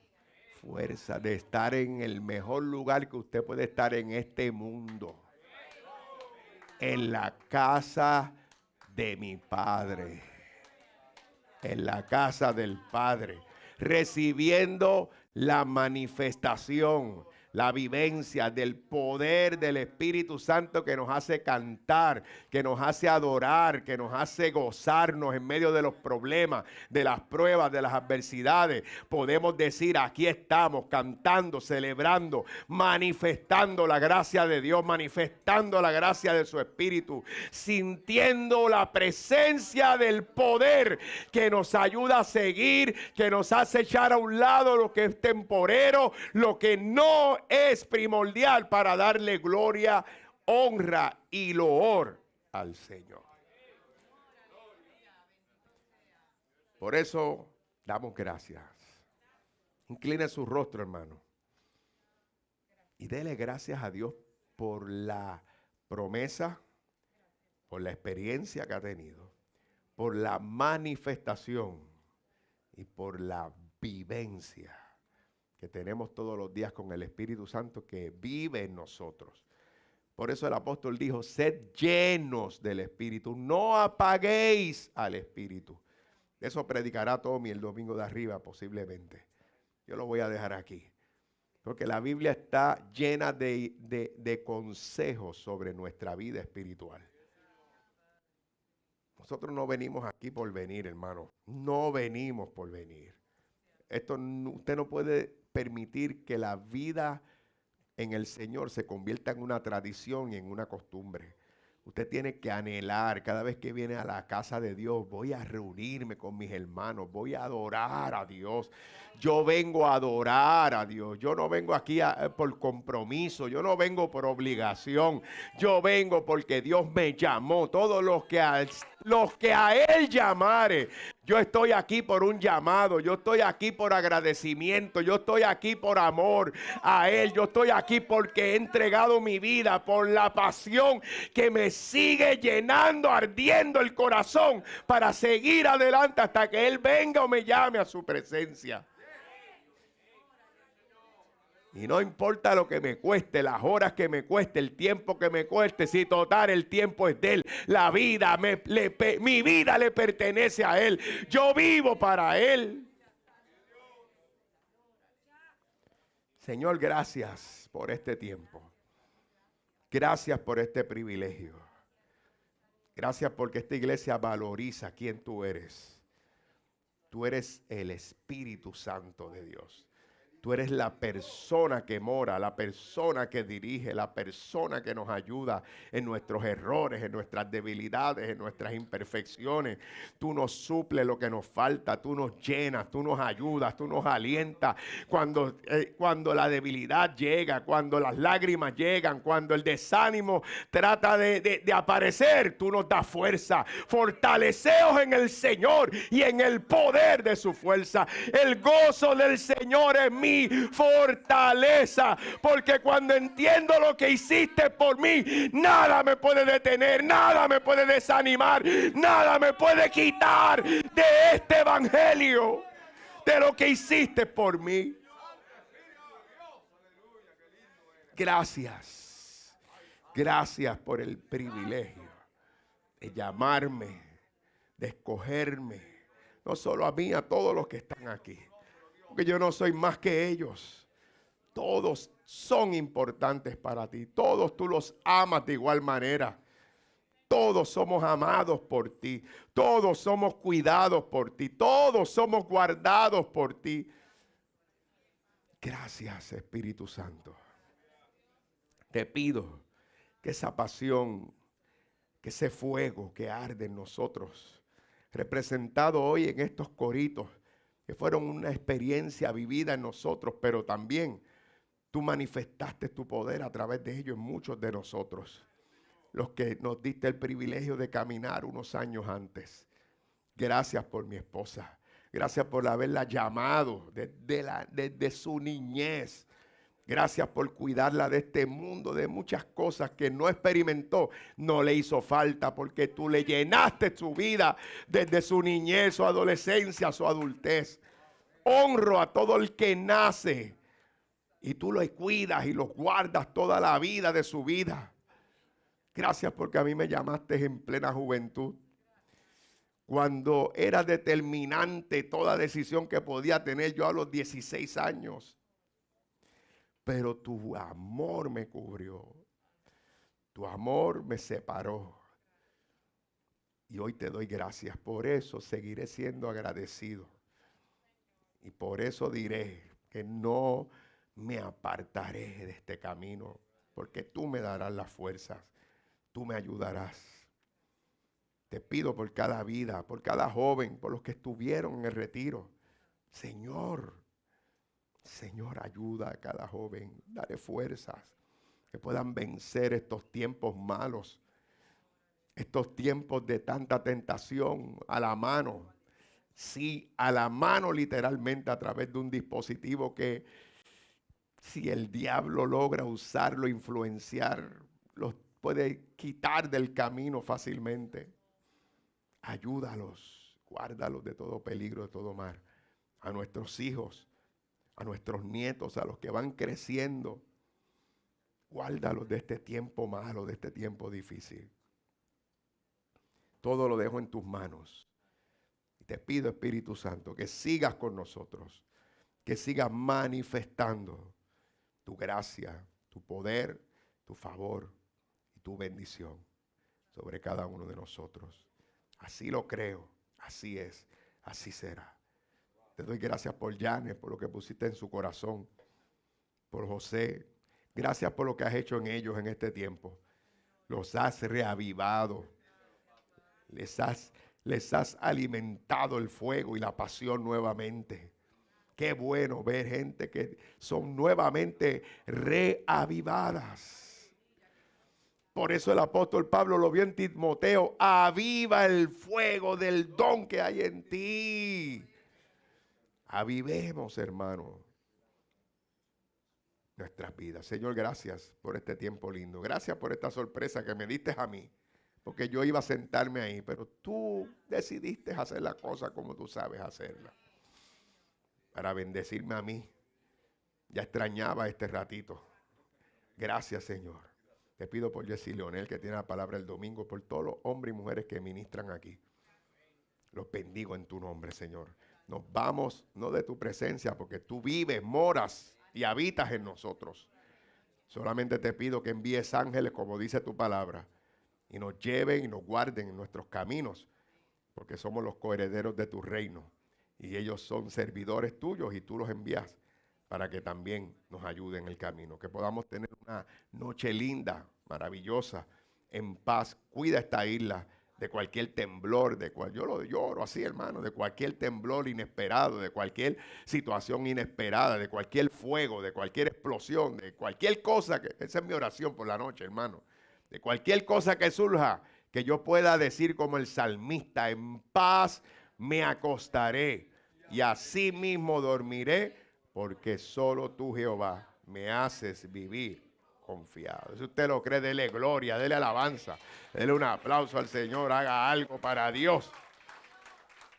fuerza, de estar en el mejor lugar que usted puede estar en este mundo. En la casa de mi Padre. En la casa del Padre. Recibiendo la manifestación, la vivencia del poder del Espíritu Santo que nos hace cantar, que nos hace adorar, que nos hace gozarnos en medio de los problemas, de las pruebas, de las adversidades. Podemos decir, aquí estamos cantando, celebrando, manifestando la gracia de Dios, manifestando la gracia de su Espíritu, sintiendo la presencia del poder que nos ayuda a seguir, que nos hace echar a un lado lo que es temporero, lo que no es primordial para darle gloria, honra y loor al Señor. Por eso damos gracias. Incline su rostro, hermano, y dele gracias a Dios por la promesa, por la experiencia que ha tenido, por la manifestación y por la vivencia que tenemos todos los días con el Espíritu Santo que vive en nosotros. Por eso el apóstol dijo, sed llenos del Espíritu, no apaguéis al Espíritu. Eso predicará Tommy el domingo de arriba posiblemente. Yo lo voy a dejar aquí. Porque la Biblia está llena de consejos sobre nuestra vida espiritual. Nosotros no venimos aquí por venir, hermano. No venimos por venir. Usted no puede permitir que la vida en el Señor se convierta en una tradición y en una costumbre. Usted tiene que anhelar cada vez que viene a la casa de Dios. Voy a reunirme con mis hermanos. Voy a adorar a Dios. Yo vengo a adorar a Dios. Yo no vengo aquí por compromiso. Yo no vengo por obligación. Yo vengo porque Dios me llamó. Todos los que a Él llamare. Yo estoy aquí por un llamado. Yo estoy aquí por agradecimiento. Yo estoy aquí por amor a Él. Yo estoy aquí porque he entregado mi vida por la pasión que me sigue llenando, ardiendo el corazón para seguir adelante hasta que Él venga o me llame a su presencia. Y no importa lo que me cueste, las horas que me cueste, el tiempo que me cueste, si total el tiempo es de Él. La vida, mi vida le pertenece a Él. Yo vivo para Él. Señor, gracias por este tiempo. Gracias por este privilegio. Gracias porque esta iglesia valoriza quién tú eres. Tú eres el Espíritu Santo de Dios. Tú eres la persona que mora, la persona que dirige, la persona que nos ayuda en nuestros errores, en nuestras debilidades, en nuestras imperfecciones. Tú nos suples lo que nos falta, tú nos llenas, tú nos ayudas, tú nos alientas. Cuando la debilidad llega, cuando las lágrimas llegan, cuando el desánimo trata de aparecer, tú nos das fuerza. Fortaleceos en el Señor y en el poder de su fuerza. El gozo del Señor es mi fortaleza, porque cuando entiendo lo que hiciste por mí, nada me puede detener, nada me puede desanimar, nada me puede quitar de este evangelio, de lo que hiciste por mí. Gracias, gracias por el privilegio de llamarme, de escogerme, no solo a mí, a todos los que están aquí. Porque yo no soy más que ellos. Todos son importantes para ti. Todos tú los amas de igual manera. Todos somos amados por ti. Todos somos cuidados por ti. Todos somos guardados por ti. Gracias, Espíritu Santo. Te pido que esa pasión, que ese fuego que arde en nosotros, representado hoy en estos coritos, que fueron una experiencia vivida en nosotros, pero también tú manifestaste tu poder a través de ellos en muchos de nosotros, los que nos diste el privilegio de caminar unos años antes. Gracias por mi esposa, gracias por haberla llamado desde su niñez. Gracias por cuidarla de este mundo, de muchas cosas que no experimentó, no le hizo falta, porque tú le llenaste su vida desde su niñez, su adolescencia, su adultez. Honro a todo el que nace y tú lo cuidas y los guardas toda la vida de su vida. Gracias porque a mí me llamaste en plena juventud, cuando era determinante toda decisión que podía tener yo a los 16 años. Pero tu amor me cubrió. Tu amor me separó. Y hoy te doy gracias. Por eso seguiré siendo agradecido. Y por eso diré que no me apartaré de este camino. Porque tú me darás las fuerzas. Tú me ayudarás. Te pido por cada vida, por cada joven, por los que estuvieron en el retiro. Señor, ayuda a cada joven, dale fuerzas, que puedan vencer estos tiempos malos, estos tiempos de tanta tentación a la mano. Sí, a la mano literalmente a través de un dispositivo que si el diablo logra usarlo, influenciar, los puede quitar del camino fácilmente. Ayúdalos, guárdalos de todo peligro, de todo mal. A nuestros hijos, a nuestros nietos, a los que van creciendo, guárdalos de este tiempo malo, de este tiempo difícil. Todo lo dejo en tus manos. Y te pido, Espíritu Santo, que sigas con nosotros, que sigas manifestando tu gracia, tu poder, tu favor y tu bendición sobre cada uno de nosotros. Así lo creo, así es, así será. Te doy gracias por Janet, por lo que pusiste en su corazón, por José. Gracias por lo que has hecho en ellos en este tiempo. Los has reavivado. Les has alimentado el fuego y la pasión nuevamente. Qué bueno ver gente que son nuevamente reavivadas. Por eso el apóstol Pablo lo vio en Timoteo. Aviva el fuego del don que hay en ti. Avivemos, hermano, nuestras vidas. Señor, gracias por este tiempo lindo. Gracias por esta sorpresa que me diste a mí. Porque yo iba a sentarme ahí, pero tú decidiste hacer la cosa como tú sabes hacerla. Para bendecirme a mí. Ya extrañaba este ratito. Gracias, Señor. Te pido por Jessy Leonel, que tiene la palabra el domingo, por todos los hombres y mujeres que ministran aquí. Los bendigo en tu nombre, Señor. Nos vamos, no de tu presencia, porque tú vives, moras y habitas en nosotros. Solamente te pido que envíes ángeles, como dice tu palabra, y nos lleven y nos guarden en nuestros caminos, porque somos los coherederos de tu reino. Y ellos son servidores tuyos y tú los envías para que también nos ayuden en el camino. Que podamos tener una noche linda, maravillosa, en paz. Cuida esta isla de cualquier temblor, yo lo lloro así, hermano, de cualquier temblor inesperado, de cualquier situación inesperada, de cualquier fuego, de cualquier explosión, de cualquier cosa, esa es mi oración por la noche, hermano. De cualquier cosa que surja, que yo pueda decir como el salmista, en paz me acostaré y así mismo dormiré, porque solo tú, Jehová, me haces vivir confiado. Si usted lo cree, dele gloria, dele alabanza, dele un aplauso al Señor, haga algo para Dios.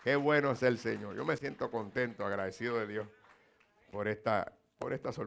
Qué bueno es el Señor. Yo me siento contento, agradecido de Dios por esta sorpresa.